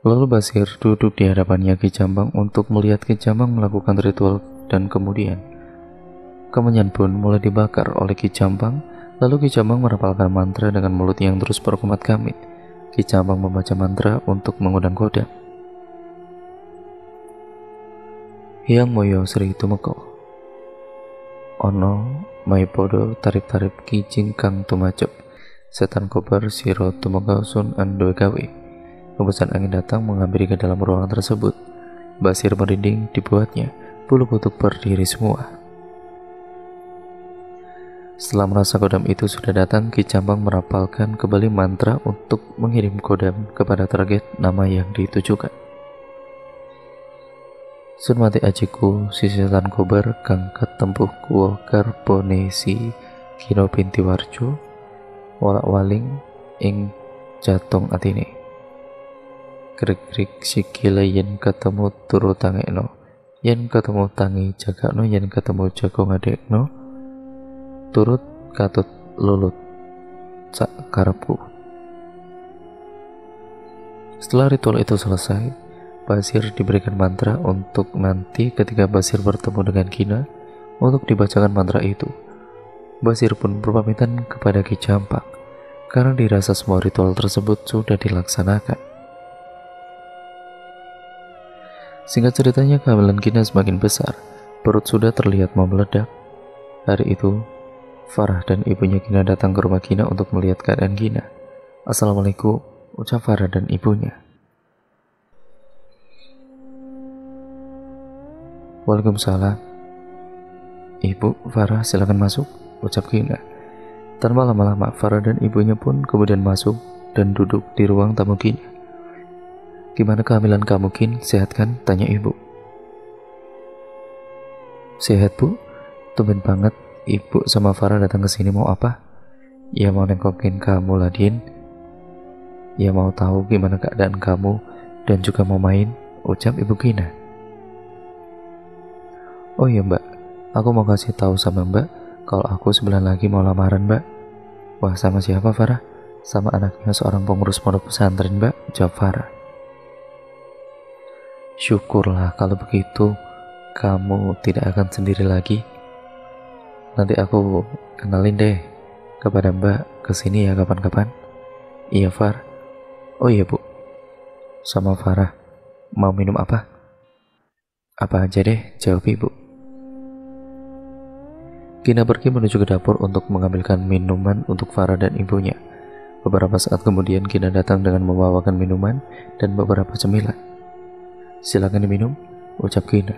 Lalu Basir duduk di hadapannya Ki Jampang untuk melihat Ki Jampang melakukan ritual, dan kemudian kemenyan pun mulai dibakar oleh Ki Jampang. Lalu Ki Jampang merapalkan mantra dengan mulut yang terus berkumat-kamit. Ki Jampang membaca mantra untuk mengundang kodam. Hyang Moyo Sri Tumeko Ono Maipodo Tarip-tarip Ki Jingkang Tumacep Setan Kobar Siro Tumeko Sun Ando Gawe Hembusan angin datang menghampiri ke dalam ruangan tersebut. Basir merinding dibuatnya, bulu kuduk berdiri semua. Setelah merasa kodam itu sudah datang, Ki Campang merapalkan kembali mantra untuk mengirim kodam kepada target nama yang ditujukan. Sun mati ajiku si setan kobar kang ketempuh kuo karbonesi kino binti warjo walak waling ing jatong atine. Krik-krik sikile yen ketemu turu tangekno, yen ketemu tangi jagakno, yen ketemu jago ngadekno, turut katut lulut sak karepku. Setelah ritual itu selesai, Basir diberikan mantra untuk nanti ketika Basir bertemu dengan Kina untuk dibacakan mantra itu. Basir pun berpamitan kepada Ki Campang karena dirasa semua ritual tersebut sudah dilaksanakan. Singkat ceritanya, kehamilan Kina semakin besar, perut sudah terlihat mau meledak. Hari itu, Farah dan ibunya Kina datang ke rumah Kina untuk melihat keadaan Kina. "Assalamualaikum," ucap Farah dan ibunya. "Waalaikumsalam. Ibu, Farah silakan masuk," ucap Kina. Tanpa lama-lama, Farah dan ibunya pun kemudian masuk dan duduk di ruang tamu Kina. "Gimana kehamilan kamu, Kin? Sehat kan?" tanya ibu. "Sehat, Bu. Tumben banget ibu sama Farah datang ke sini, mau apa?" "Ya mau nengokin kamu lah, Din. Ya mau tahu gimana keadaan kamu dan juga mau main," ucap ibu Kina. "Oh iya Mbak, aku mau kasih tahu sama Mbak kalau aku sebulan lagi mau lamaran Mbak." "Wah, sama siapa Farah?" "Sama anaknya seorang pengurus pondok pesantren Mbak," jawab Farah. "Syukurlah kalau begitu, kamu tidak akan sendiri lagi. Nanti aku kenalin deh kepada Mbak kesini ya kapan-kapan." "Iya Far." "Oh iya Bu, sama Farah mau minum apa?" "Apa aja deh," jawab ibu. Kina pergi menuju ke dapur untuk mengambilkan minuman untuk Farah dan ibunya. Beberapa saat kemudian Kina datang dengan membawakan minuman dan beberapa cemilan. "Silakan diminum," ucap Kina.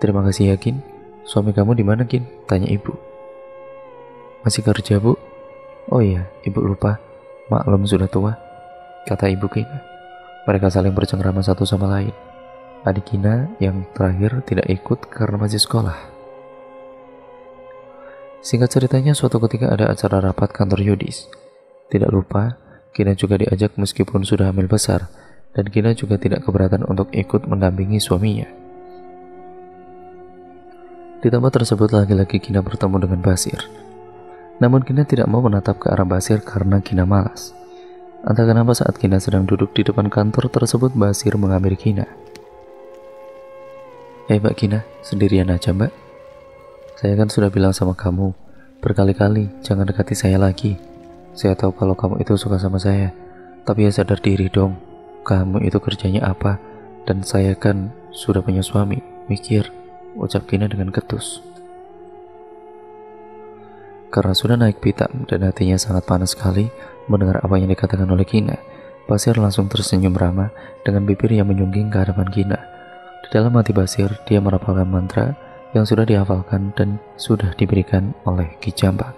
"Terima kasih ya Kin. Suami kamu di mana Kin?" tanya ibu. "Masih kerja Bu." "Oh iya, ibu lupa. Maklum sudah tua," kata ibu Kina. Mereka saling bercengkrama satu sama lain. Adik Kina yang terakhir tidak ikut karena masih sekolah. Singkat ceritanya, suatu ketika ada acara rapat kantor Yudis. Tidak lupa, Kina juga diajak meskipun sudah hamil besar, dan Kina juga tidak keberatan untuk ikut mendampingi suaminya. Di tempat tersebut lagi-lagi Kina bertemu dengan Basir. Namun Kina tidak mau menatap ke arah Basir karena Kina malas. Entah kenapa saat Kina sedang duduk di depan kantor tersebut, Basir menghampiri Kina. Mbak Kina, sendirian aja Mbak? Saya kan sudah bilang sama kamu berkali-kali jangan dekati saya lagi. Saya tahu kalau kamu itu suka sama saya, tapi ya sadar diri dong. Kamu itu kerjanya apa? Dan saya kan sudah punya suami. Mikir, ucap Kina dengan ketus. Karena sudah naik pitam dan hatinya sangat panas sekali mendengar apa yang dikatakan oleh Kina, Basir langsung tersenyum ramah dengan bibir yang menyungging ke hadapan Kina. Di dalam hati Basir, dia merapalkan mantra yang sudah dihafalkan dan sudah diberikan oleh Ki Campang.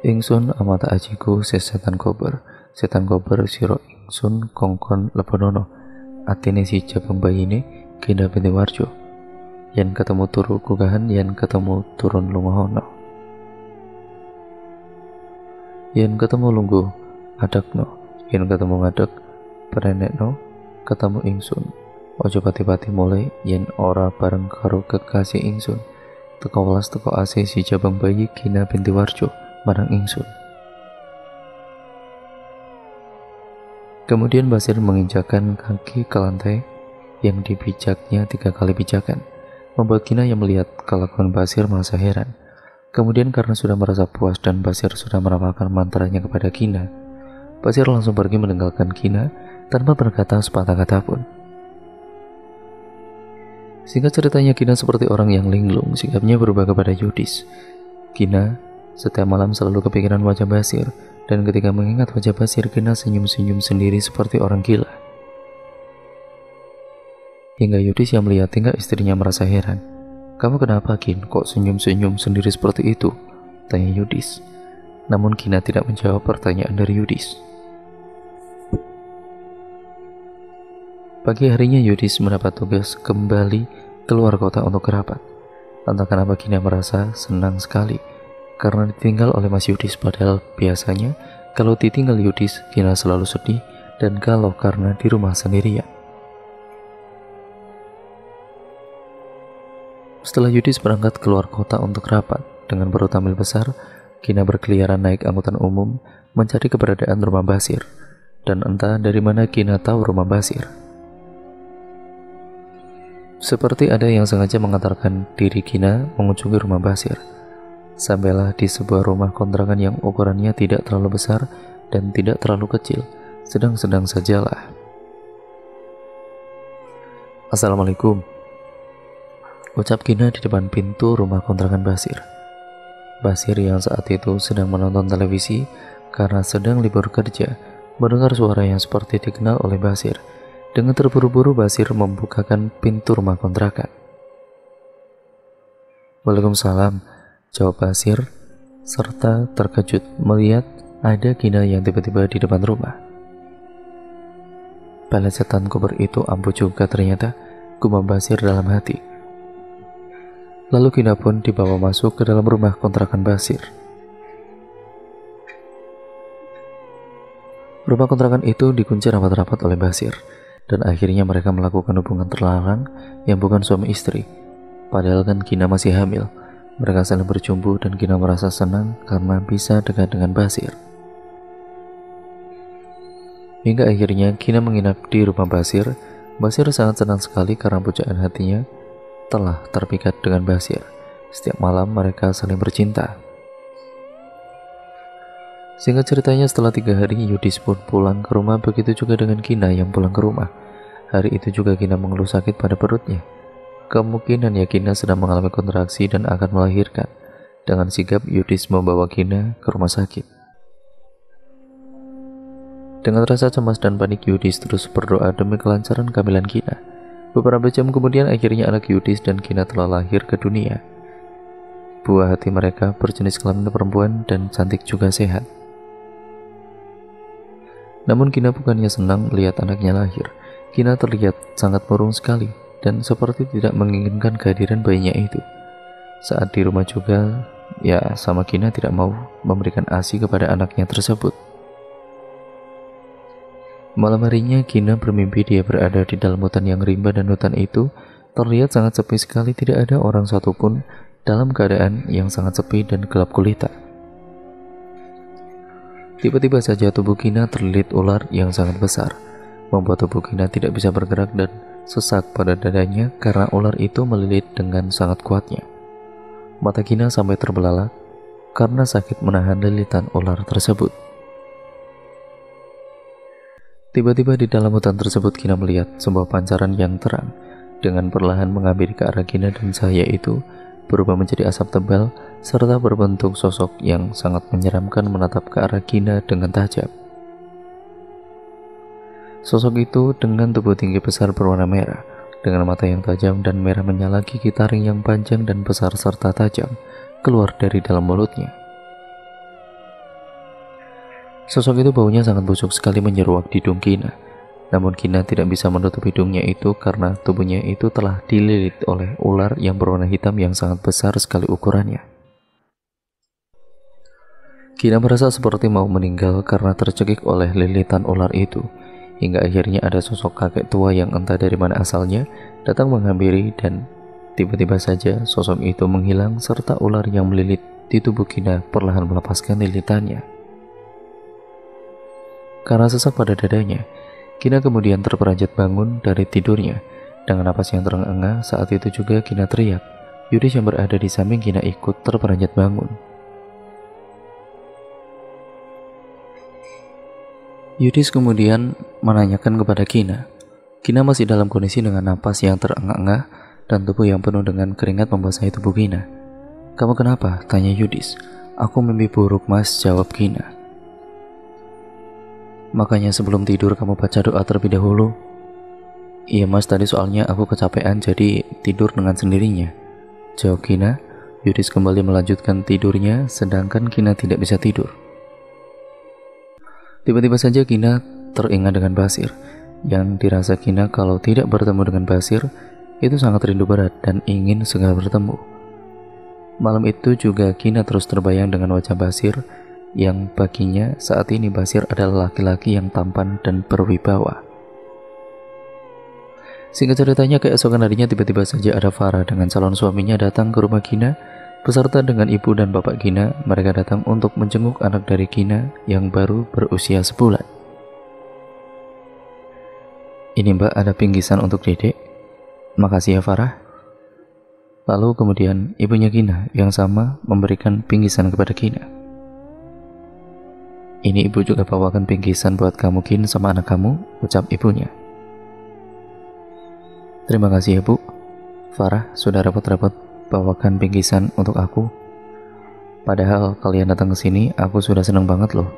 "Ingsun amata ajiku setan kober siro ingsun kongkon lebonono atine si jabang bayine Kina binti warjo yen ketemu turu kugahan yen ketemu turun lumahono yen ketemu lungguh adakno yen ketemu ngadek perenekno ketemu ingsun ojo pati-pati mulai yen ora bareng karo kekasih ingsun teko welas teko ase si jabang bayi Kina binti warjo marang ingsun." Kemudian Basir menginjakkan kaki ke lantai yang dipijaknya 3 kali pijakan, membuat Kina yang melihat kelakuan Basir merasa heran. Kemudian karena sudah merasa puas dan Basir sudah merapalkan mantranya kepada Kina, Basir langsung pergi meninggalkan Kina tanpa berkata sepatah kata pun. Singkat ceritanya, Kina seperti orang yang linglung, sikapnya berubah kepada Yudis. Kina Setiap malam selalu kepikiran wajah Basir, dan ketika mengingat wajah Basir, Kina senyum-senyum sendiri seperti orang gila. Hingga Yudis yang melihat tingkah istrinya merasa heran. "Kamu kenapa, Kin? Kok senyum-senyum sendiri seperti itu?" tanya Yudis. Namun Kina tidak menjawab pertanyaan dari Yudis. Pagi harinya Yudis mendapat tugas kembali keluar kota untuk rapat. Entah kenapa Kina merasa senang sekali karena ditinggal oleh Mas Yudis, padahal biasanya kalau ditinggal Yudis, Kina selalu sedih dan galau karena di rumah sendirian. Setelah Yudis berangkat keluar kota untuk rapat dengan perut hamil besar, Kina berkeliaran naik angkutan umum mencari keberadaan rumah Basir. Dan entah dari mana Kina tahu rumah Basir. Seperti ada yang sengaja mengantarkan diri Kina mengunjungi rumah Basir. Sampailah di sebuah rumah kontrakan yang ukurannya tidak terlalu besar dan tidak terlalu kecil, sedang-sedang sajalah. "Assalamualaikum," ucap Kina di depan pintu rumah kontrakan Basir. Basir yang saat itu sedang menonton televisi karena sedang libur kerja, mendengar suara yang seperti dikenal oleh Basir. Dengan terburu-buru Basir membukakan pintu rumah kontrakan. "Waalaikumsalam," jawab Basir, serta terkejut melihat ada Kina yang tiba-tiba di depan rumah. "Pelesetan kubur itu ampuh juga ternyata," gumam Basir dalam hati. Lalu Kina pun dibawa masuk ke dalam rumah kontrakan Basir. Rumah kontrakan itu dikunci rapat-rapat oleh Basir, dan akhirnya mereka melakukan hubungan terlarang yang bukan suami istri. Padahal kan Kina masih hamil. Mereka saling berjumpa dan Kina merasa senang karena bisa dekat dengan Basir. Hingga akhirnya Kina menginap di rumah Basir. Basir sangat senang sekali karena pujaan hatinya telah terpikat dengan Basir. Setiap malam mereka saling bercinta. Singkat ceritanya, setelah 3 hari Yudis pun pulang ke rumah, begitu juga dengan Kina yang pulang ke rumah. Hari itu juga Kina mengeluh sakit pada perutnya. Kemungkinan ya Kina sedang mengalami kontraksi dan akan melahirkan. Dengan sigap Yudis membawa Kina ke rumah sakit. Dengan rasa cemas dan panik, Yudis terus berdoa demi kelancaran kehamilan Kina. Beberapa jam kemudian akhirnya anak Yudis dan Kina telah lahir ke dunia. Buah hati mereka berjenis kelamin perempuan dan cantik juga sehat. Namun Kina bukannya senang melihat anaknya lahir. Kina terlihat sangat murung sekali dan seperti tidak menginginkan kehadiran bayinya itu. Saat di rumah juga, ya sama Kina tidak mau memberikan ASI kepada anaknya tersebut. Malam harinya Kina bermimpi dia berada di dalam hutan yang rimba, dan hutan itu terlihat sangat sepi sekali, tidak ada orang satupun, dalam keadaan yang sangat sepi dan gelap gulita. Tiba-tiba saja tubuh Kina terlilit ular yang sangat besar, membuat tubuh Kina tidak bisa bergerak dan sesak pada dadanya karena ular itu melilit dengan sangat kuatnya. Mata Kina sampai terbelalak karena sakit menahan lilitan ular tersebut. Tiba-tiba di dalam hutan tersebut Kina melihat sebuah pancaran yang terang dengan perlahan menghampiri ke arah Kina, dan cahaya itu berubah menjadi asap tebal serta berbentuk sosok yang sangat menyeramkan menatap ke arah Kina dengan tajam. Sosok itu dengan tubuh tinggi besar berwarna merah, dengan mata yang tajam dan merah menyala, gigi taring yang panjang dan besar serta tajam keluar dari dalam mulutnya. Sosok itu baunya sangat busuk sekali menyeruak di hidung Kina. Namun Kina tidak bisa menutup hidungnya itu karena tubuhnya itu telah dililit oleh ular yang berwarna hitam yang sangat besar sekali ukurannya. Kina merasa seperti mau meninggal karena tercekik oleh lilitan ular itu. Hingga akhirnya ada sosok kakek tua yang entah dari mana asalnya datang menghampiri, dan tiba-tiba saja sosok itu menghilang serta ular yang melilit di tubuh Kina perlahan melepaskan lilitannya. Karena sesak pada dadanya, Kina kemudian terperanjat bangun dari tidurnya. Dengan napas yang terengah-engah, saat itu juga Kina teriak. Yudis yang berada di samping Kina ikut terperanjat bangun. Yudis kemudian menanyakan kepada Kina. Kina masih dalam kondisi dengan napas yang terengah-engah dan tubuh yang penuh dengan keringat membasahi tubuh Kina. "Kamu kenapa?" tanya Yudis. Aku mimpi buruk mas, jawab Kina. Makanya sebelum tidur kamu baca doa terlebih dahulu. Iya mas, tadi soalnya aku kecapean jadi tidur dengan sendirinya, jawab Kina. Yudis kembali melanjutkan tidurnya sedangkan Kina tidak bisa tidur. Tiba-tiba saja Kina teringat dengan Basir. Yang dirasa Kina kalau tidak bertemu dengan Basir itu sangat rindu berat dan ingin segera bertemu. Malam itu juga Kina terus terbayang dengan wajah Basir yang baginya saat ini Basir adalah laki-laki yang tampan dan berwibawa. Singkat ceritanya, keesokan harinya tiba-tiba saja ada Farah dengan calon suaminya datang ke rumah Kina beserta dengan ibu dan bapak Kina. Mereka datang untuk menjenguk anak dari Kina yang baru berusia sebulan. Ini mbak, ada bingkisan untuk dedek. Makasih ya Farah. Lalu kemudian ibunya Kina yang sama memberikan bingkisan kepada Kina. Ini ibu juga bawakan bingkisan buat kamu Kin sama anak kamu, ucap ibunya. Terima kasih ya bu. Farah sudah repot-repot bawakan bingkisan untuk aku. Padahal kalian datang ke sini, aku sudah senang banget loh.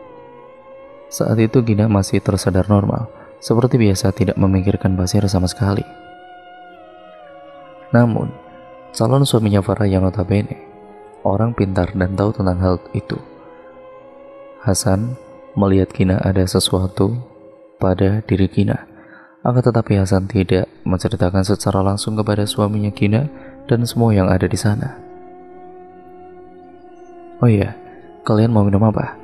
Saat itu Kina masih tersadar normal, seperti biasa tidak memikirkan Basir sama sekali. Namun, calon suaminya Farah yang notabene orang pintar dan tahu tentang hal itu, Hasan, melihat Kina ada sesuatu pada diri Kina. Akan tetapi Hasan tidak menceritakan secara langsung kepada suaminya Kina dan semua yang ada di sana. Oh iya, kalian mau minum apa?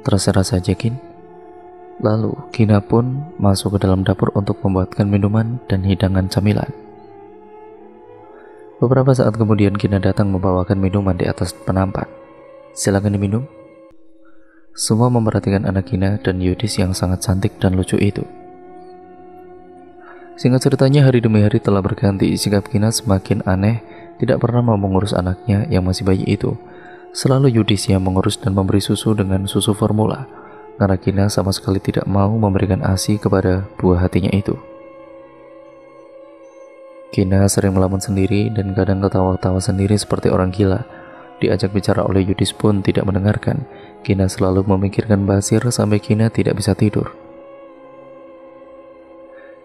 Terserah saja Kin. Lalu Kina pun masuk ke dalam dapur untuk membuatkan minuman dan hidangan camilan. Beberapa saat kemudian Kina datang membawakan minuman di atas penampan. Silakan diminum. Semua memperhatikan anak Kina dan Yudis yang sangat cantik dan lucu itu. Singkat ceritanya, hari demi hari telah berganti. Sikap Kina semakin aneh, tidak pernah mau mengurus anaknya yang masih bayi itu. Selalu Yudis yang mengurus dan memberi susu dengan susu formula, karena Kina sama sekali tidak mau memberikan ASI kepada buah hatinya itu. Kina sering melamun sendiri dan kadang ketawa-tawa sendiri seperti orang gila. Diajak bicara oleh Yudis pun tidak mendengarkan. Kina selalu memikirkan Basir sampai Kina tidak bisa tidur.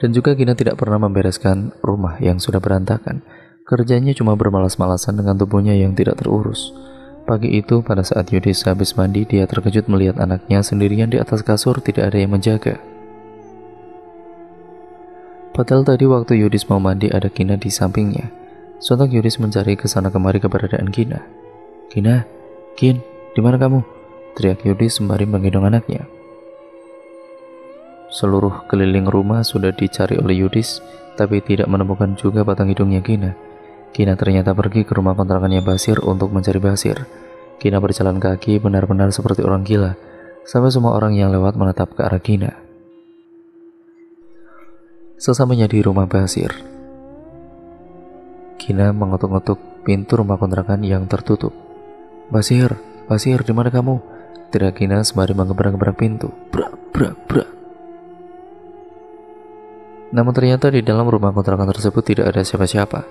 Dan juga Kina tidak pernah membereskan rumah yang sudah berantakan. Kerjanya cuma bermalas-malasan dengan tubuhnya yang tidak terurus. Pagi itu pada saat Yudis habis mandi, dia terkejut melihat anaknya sendirian di atas kasur, tidak ada yang menjaga. Padahal tadi waktu Yudis mau mandi ada Kina di sampingnya. Sontak Yudis mencari kesana kemari keberadaan Kina. Kina, Kin, di mana kamu? Teriak Yudis sembari menggendong anaknya. Seluruh keliling rumah sudah dicari oleh Yudis, tapi tidak menemukan juga batang hidungnya Kina. Kina ternyata pergi ke rumah kontrakannya Basir untuk mencari Basir. Kina berjalan kaki benar-benar seperti orang gila, sampai semua orang yang lewat menatap ke arah Kina. Sesampainya di rumah Basir, Kina mengetuk-ngetuk pintu rumah kontrakan yang tertutup. Basir, Basir, di mana kamu? Teriak Kina sembari menggebrak-gebrak pintu. Brak, brak, brak. Namun ternyata di dalam rumah kontrakan tersebut tidak ada siapa-siapa.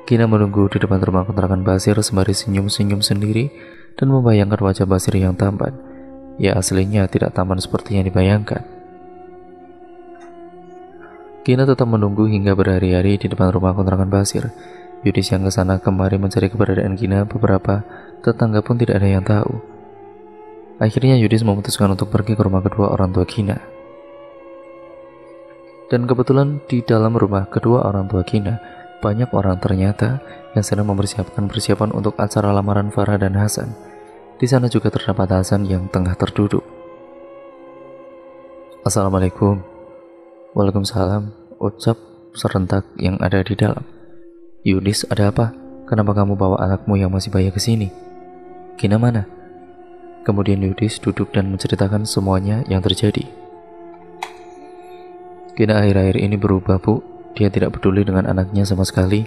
Kina menunggu di depan rumah kontrakan Basir sembari senyum-senyum sendiri dan membayangkan wajah Basir yang tampan. Ya aslinya tidak tampan seperti yang dibayangkan. Kina tetap menunggu hingga berhari-hari di depan rumah kontrakan Basir. Yudis yang kesana kemari mencari keberadaan Kina, beberapa tetangga pun tidak ada yang tahu. Akhirnya Yudis memutuskan untuk pergi ke rumah kedua orang tua Kina. Dan kebetulan di dalam rumah kedua orang tua Kina, banyak orang ternyata yang sedang mempersiapkan persiapan untuk acara lamaran Farah dan Hasan. Di sana juga terdapat Hasan yang tengah terduduk. Assalamualaikum. Waalaikumsalam, ucap serentak yang ada di dalam. Yudis, ada apa? Kenapa kamu bawa anakmu yang masih bayi ke sini? Kina mana? Kemudian Yudis duduk dan menceritakan semuanya yang terjadi. Kina akhir-akhir ini berubah bu. Dia tidak peduli dengan anaknya sama sekali.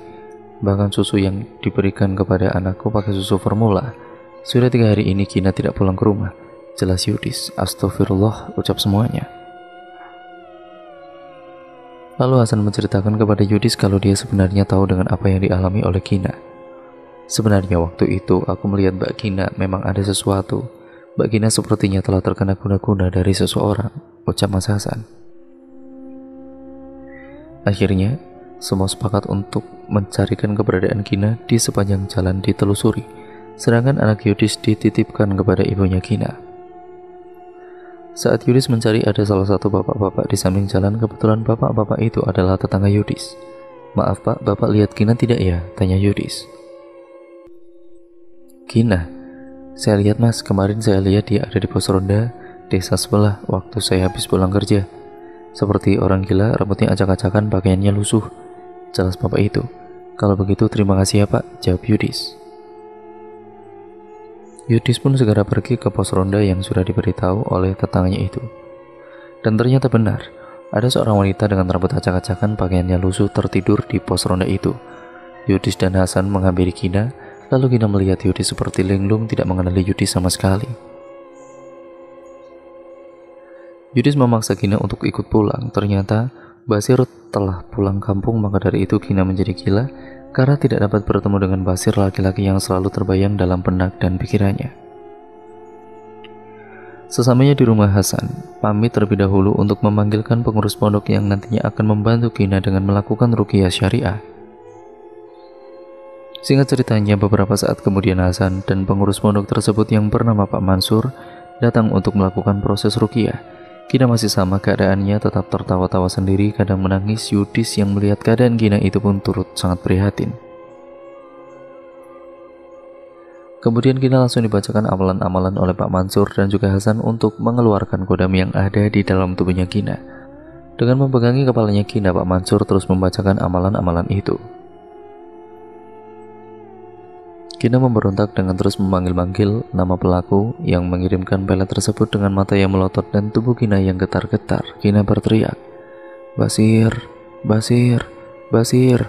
Bahkan susu yang diberikan kepada anakku pakai susu formula. Sudah 3 hari ini Kina tidak pulang ke rumah. Jelas Yudis. Astagfirullah, ucap semuanya. Lalu Hasan menceritakan kepada Yudis kalau dia sebenarnya tahu dengan apa yang dialami oleh Kina. Sebenarnya waktu itu aku melihat Mbak Gina memang ada sesuatu. Mbak Gina sepertinya telah terkena guna-guna dari seseorang, ucap Mas Hasan. Akhirnya, semua sepakat untuk mencarikan keberadaan Gina di sepanjang jalan ditelusuri, sedangkan anak Yudis dititipkan kepada ibunya Gina. Saat Yudis mencari, ada salah satu bapak-bapak di samping jalan. Kebetulan bapak-bapak itu adalah tetangga Yudis. "Maaf Pak, Bapak lihat Gina tidak ya?" tanya Yudis. "Gina? Saya lihat Mas, kemarin saya lihat dia ada di pos ronda desa sebelah waktu saya habis pulang kerja. Seperti orang gila, rambutnya acak-acakan, pakaiannya lusuh," jelas bapak itu. "Kalau begitu terima kasih ya Pak," jawab Yudis. Yudis pun segera pergi ke pos ronda yang sudah diberitahu oleh tetangganya itu. Dan ternyata benar, ada seorang wanita dengan rambut acak-acakan, pakaiannya lusuh tertidur di pos ronda itu. Yudis dan Hasan menghampiri Gina, lalu Gina melihat Yudis seperti linglung, tidak mengenali Yudis sama sekali. Yudis memaksa Gina untuk ikut pulang. Ternyata Basir telah pulang kampung, maka dari itu Gina menjadi gila karena tidak dapat bertemu dengan Basir, laki-laki yang selalu terbayang dalam benak dan pikirannya. Sesamanya di rumah Hasan, pamit terlebih dahulu untuk memanggilkan pengurus pondok yang nantinya akan membantu Gina dengan melakukan ruqyah syariah. Singkat ceritanya, beberapa saat kemudian Hasan dan pengurus pondok tersebut yang bernama Pak Mansur datang untuk melakukan proses ruqyah. Gina masih sama keadaannya, tetap tertawa-tawa sendiri, kadang menangis. Yudis yang melihat keadaan Gina itu pun turut sangat prihatin. Kemudian Gina langsung dibacakan amalan-amalan oleh Pak Mansur dan juga Hasan untuk mengeluarkan kodam yang ada di dalam tubuhnya Gina. Dengan memegangi kepalanya Gina, Pak Mansur terus membacakan amalan-amalan itu. Gina memberontak dengan terus memanggil-manggil nama pelaku yang mengirimkan pelet tersebut dengan mata yang melotot dan tubuh Gina yang getar-getar. Gina berteriak, "Basir, Basir, Basir."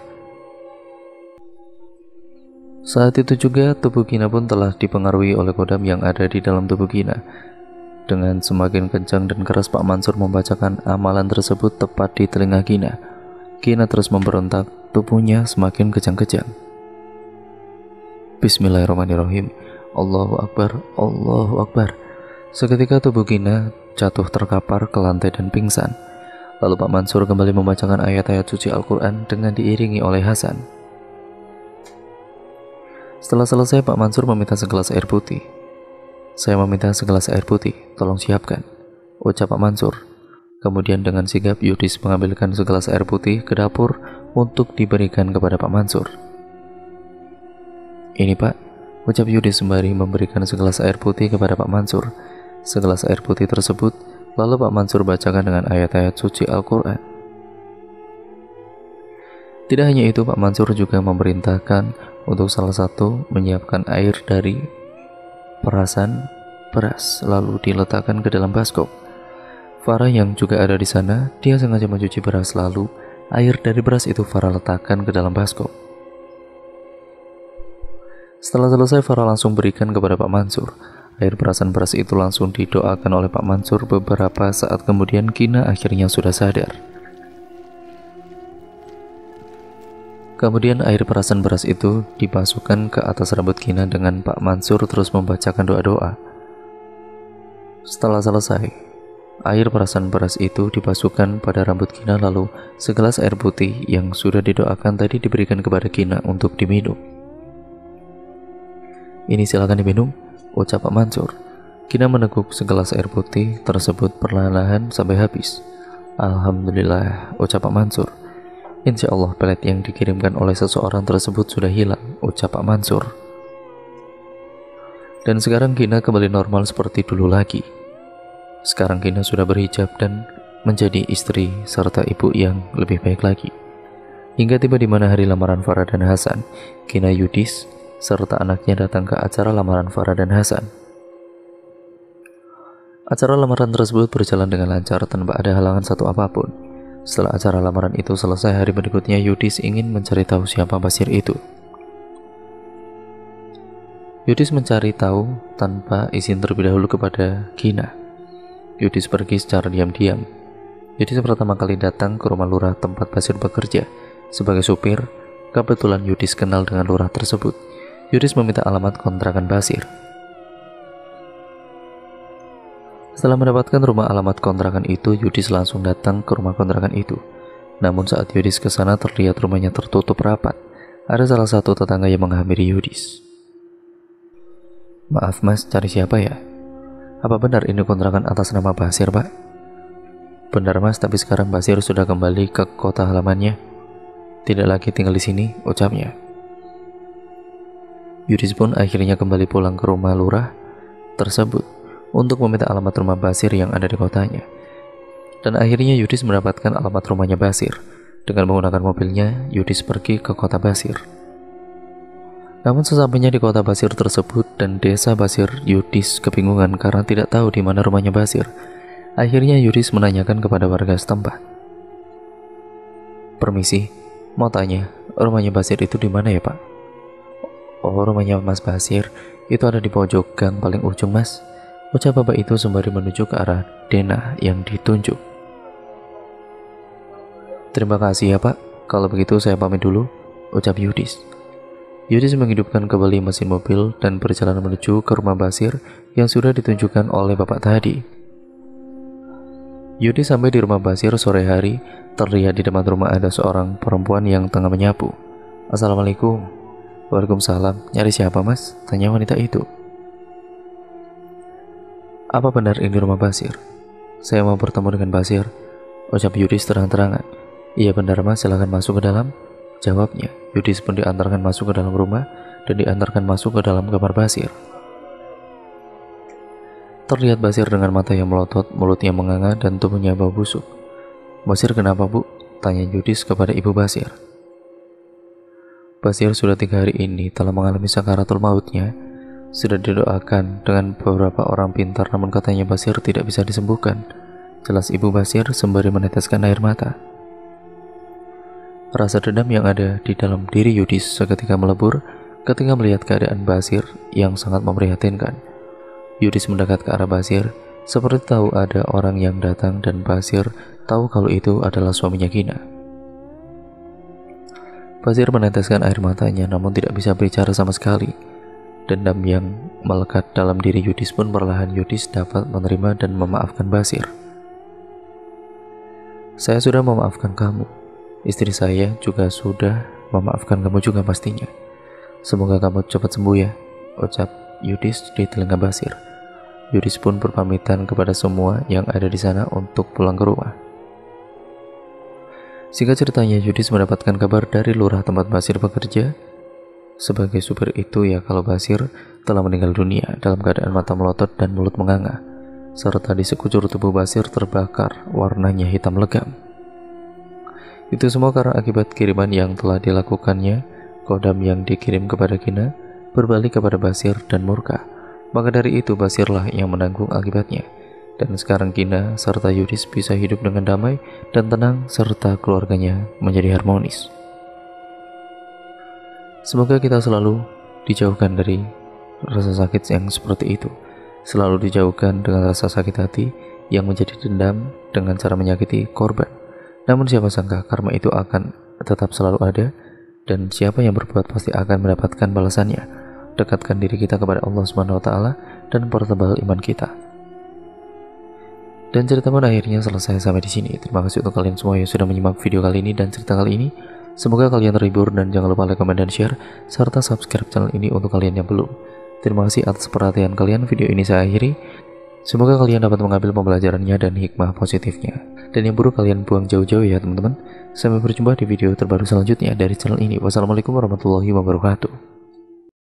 Saat itu juga tubuh Gina pun telah dipengaruhi oleh kodam yang ada di dalam tubuh Gina. Dengan semakin kencang dan keras Pak Mansur membacakan amalan tersebut tepat di telinga Gina. Gina terus memberontak, tubuhnya semakin kejang-kejang. Bismillahirrahmanirrahim. Allahu Akbar, Allahu Akbar. Seketika tubuh Gina jatuh terkapar ke lantai dan pingsan. Lalu Pak Mansur kembali membacakan ayat-ayat suci Al-Quran dengan diiringi oleh Hasan. Setelah selesai, Pak Mansur meminta segelas air putih. "Saya meminta segelas air putih, tolong siapkan," ucap Pak Mansur. Kemudian dengan sigap Yudis mengambilkan segelas air putih ke dapur untuk diberikan kepada Pak Mansur. "Ini Pak," ucap Yudis sembari memberikan segelas air putih kepada Pak Mansur. Segelas air putih tersebut lalu Pak Mansur bacakan dengan ayat-ayat suci Al-Quran. Tidak hanya itu, Pak Mansur juga memerintahkan untuk salah satu menyiapkan air dari perasan beras lalu diletakkan ke dalam baskop. Farah yang juga ada di sana, dia sengaja mencuci beras, lalu air dari beras itu Farah letakkan ke dalam baskop. Setelah selesai, Farah langsung berikan kepada Pak Mansur. Air perasan beras itu langsung didoakan oleh Pak Mansur. Beberapa saat kemudian Gina akhirnya sudah sadar. Kemudian air perasan beras itu dibasuhkan ke atas rambut Gina dengan Pak Mansur terus membacakan doa-doa. Setelah selesai, air perasan beras itu dibasuhkan pada rambut Gina, lalu segelas air putih yang sudah didoakan tadi diberikan kepada Gina untuk diminum. "Ini silakan diminum," ucap Pak Mansur. Gina meneguk segelas air putih tersebut perlahan-lahan sampai habis. "Alhamdulillah," ucap Pak Mansur. "Insya Allah pelet yang dikirimkan oleh seseorang tersebut sudah hilang," ucap Pak Mansur. Dan sekarang Gina kembali normal seperti dulu lagi. Sekarang Gina sudah berhijab dan menjadi istri serta ibu yang lebih baik lagi. Hingga tiba di mana hari lamaran Farah dan Hasan, Gina, Yudis serta anaknya datang ke acara lamaran Farah dan Hasan. Acara lamaran tersebut berjalan dengan lancar tanpa ada halangan satu apapun. Setelah acara lamaran itu selesai, hari berikutnya Yudis ingin mencari tahu siapa Basir itu. Yudis mencari tahu tanpa izin terlebih dahulu kepada Gina. Yudis pergi secara diam-diam. Yudis pertama kali datang ke rumah lurah tempat Basir bekerja sebagai supir. Kebetulan Yudis kenal dengan lurah tersebut. Yudis meminta alamat kontrakan Basir. Setelah mendapatkan rumah alamat kontrakan itu, Yudis langsung datang ke rumah kontrakan itu. Namun saat Yudis ke sana terlihat rumahnya tertutup rapat. Ada salah satu tetangga yang menghampiri Yudis. "Maaf mas, cari siapa ya? Apa benar ini kontrakan atas nama Basir, Pak?" "Benar mas, tapi sekarang Basir sudah kembali ke kota halamannya. Tidak lagi tinggal di sini," ucapnya. Yudis pun akhirnya kembali pulang ke rumah lurah tersebut untuk meminta alamat rumah Basir yang ada di kotanya. Dan akhirnya Yudis mendapatkan alamat rumahnya Basir. Dengan menggunakan mobilnya, Yudis pergi ke kota Basir. Namun sesampainya di kota Basir tersebut dan desa Basir, Yudis kebingungan karena tidak tahu di mana rumahnya Basir. Akhirnya Yudis menanyakan kepada warga setempat. "Permisi, mau tanya, rumahnya Basir itu di mana ya Pak?" "Oh, rumahnya Mas Basir itu ada di pojok gang paling ujung mas," ucap bapak itu sembari menuju ke arah denah yang ditunjuk. "Terima kasih ya Pak, kalau begitu saya pamit dulu," ucap Yudis. Yudis menghidupkan kembali mesin mobil dan berjalan menuju ke rumah Basir yang sudah ditunjukkan oleh bapak tadi. Yudis sampai di rumah Basir sore hari. Terlihat di depan rumah ada seorang perempuan yang tengah menyapu. "Assalamualaikum." "Waalaikumsalam, nyari siapa mas?" tanya wanita itu. "Apa benar ini rumah Basir?" "Saya mau bertemu dengan Basir," ucap Yudis terang-terangan. "Iya benar mas, silahkan masuk ke dalam," jawabnya. Yudis pun diantarkan masuk ke dalam rumah dan diantarkan masuk ke dalam kamar Basir. Terlihat Basir dengan mata yang melotot, mulutnya menganga dan tubuhnya bau busuk. "Basir kenapa bu?" tanya Yudis kepada ibu Basir. "Basir sudah 3 hari ini telah mengalami sakaratul mautnya. Sudah didoakan dengan beberapa orang pintar, namun katanya Basir tidak bisa disembuhkan," jelas ibu Basir sembari meneteskan air mata. Rasa dendam yang ada di dalam diri Yudis seketika melebur ketika melihat keadaan Basir yang sangat memprihatinkan. Yudis mendekat ke arah Basir, seperti tahu ada orang yang datang dan Basir tahu kalau itu adalah suaminya Gina. Basir meneteskan air matanya namun tidak bisa bicara sama sekali. Dendam yang melekat dalam diri Yudis pun perlahan Yudis dapat menerima dan memaafkan Basir. "Saya sudah memaafkan kamu. Istri saya juga sudah memaafkan kamu juga pastinya. Semoga kamu cepat sembuh ya," ucap Yudis di telinga Basir. Yudis pun berpamitan kepada semua yang ada di sana untuk pulang ke rumah. Singkat ceritanya, Yudis mendapatkan kabar dari lurah tempat Basir bekerja sebagai supir itu ya kalau Basir telah meninggal dunia dalam keadaan mata melotot dan mulut menganga, serta di sekujur tubuh Basir terbakar warnanya hitam legam. Itu semua karena akibat kiriman yang telah dilakukannya. Kodam yang dikirim kepada Gina berbalik kepada Basir dan murka. Maka dari itu Basirlah yang menanggung akibatnya. Dan sekarang Gina serta Yudis bisa hidup dengan damai dan tenang serta keluarganya menjadi harmonis. Semoga kita selalu dijauhkan dari rasa sakit yang seperti itu. Selalu dijauhkan dengan rasa sakit hati yang menjadi dendam dengan cara menyakiti korban. Namun siapa sangka karma itu akan tetap selalu ada, dan siapa yang berbuat pasti akan mendapatkan balasannya. Dekatkan diri kita kepada Allah SWT dan pertebal iman kita. Dan cerita pun akhirnya selesai sampai di sini. Terima kasih untuk kalian semua yang sudah menyimak video kali ini dan cerita kali ini. Semoga kalian terhibur dan jangan lupa like, comment, dan share serta subscribe channel ini untuk kalian yang belum. Terima kasih atas perhatian kalian. Video ini saya akhiri. Semoga kalian dapat mengambil pembelajarannya dan hikmah positifnya. Dan yang buruk kalian buang jauh-jauh ya teman-teman. Sampai berjumpa di video terbaru selanjutnya dari channel ini. Wassalamualaikum warahmatullahi wabarakatuh.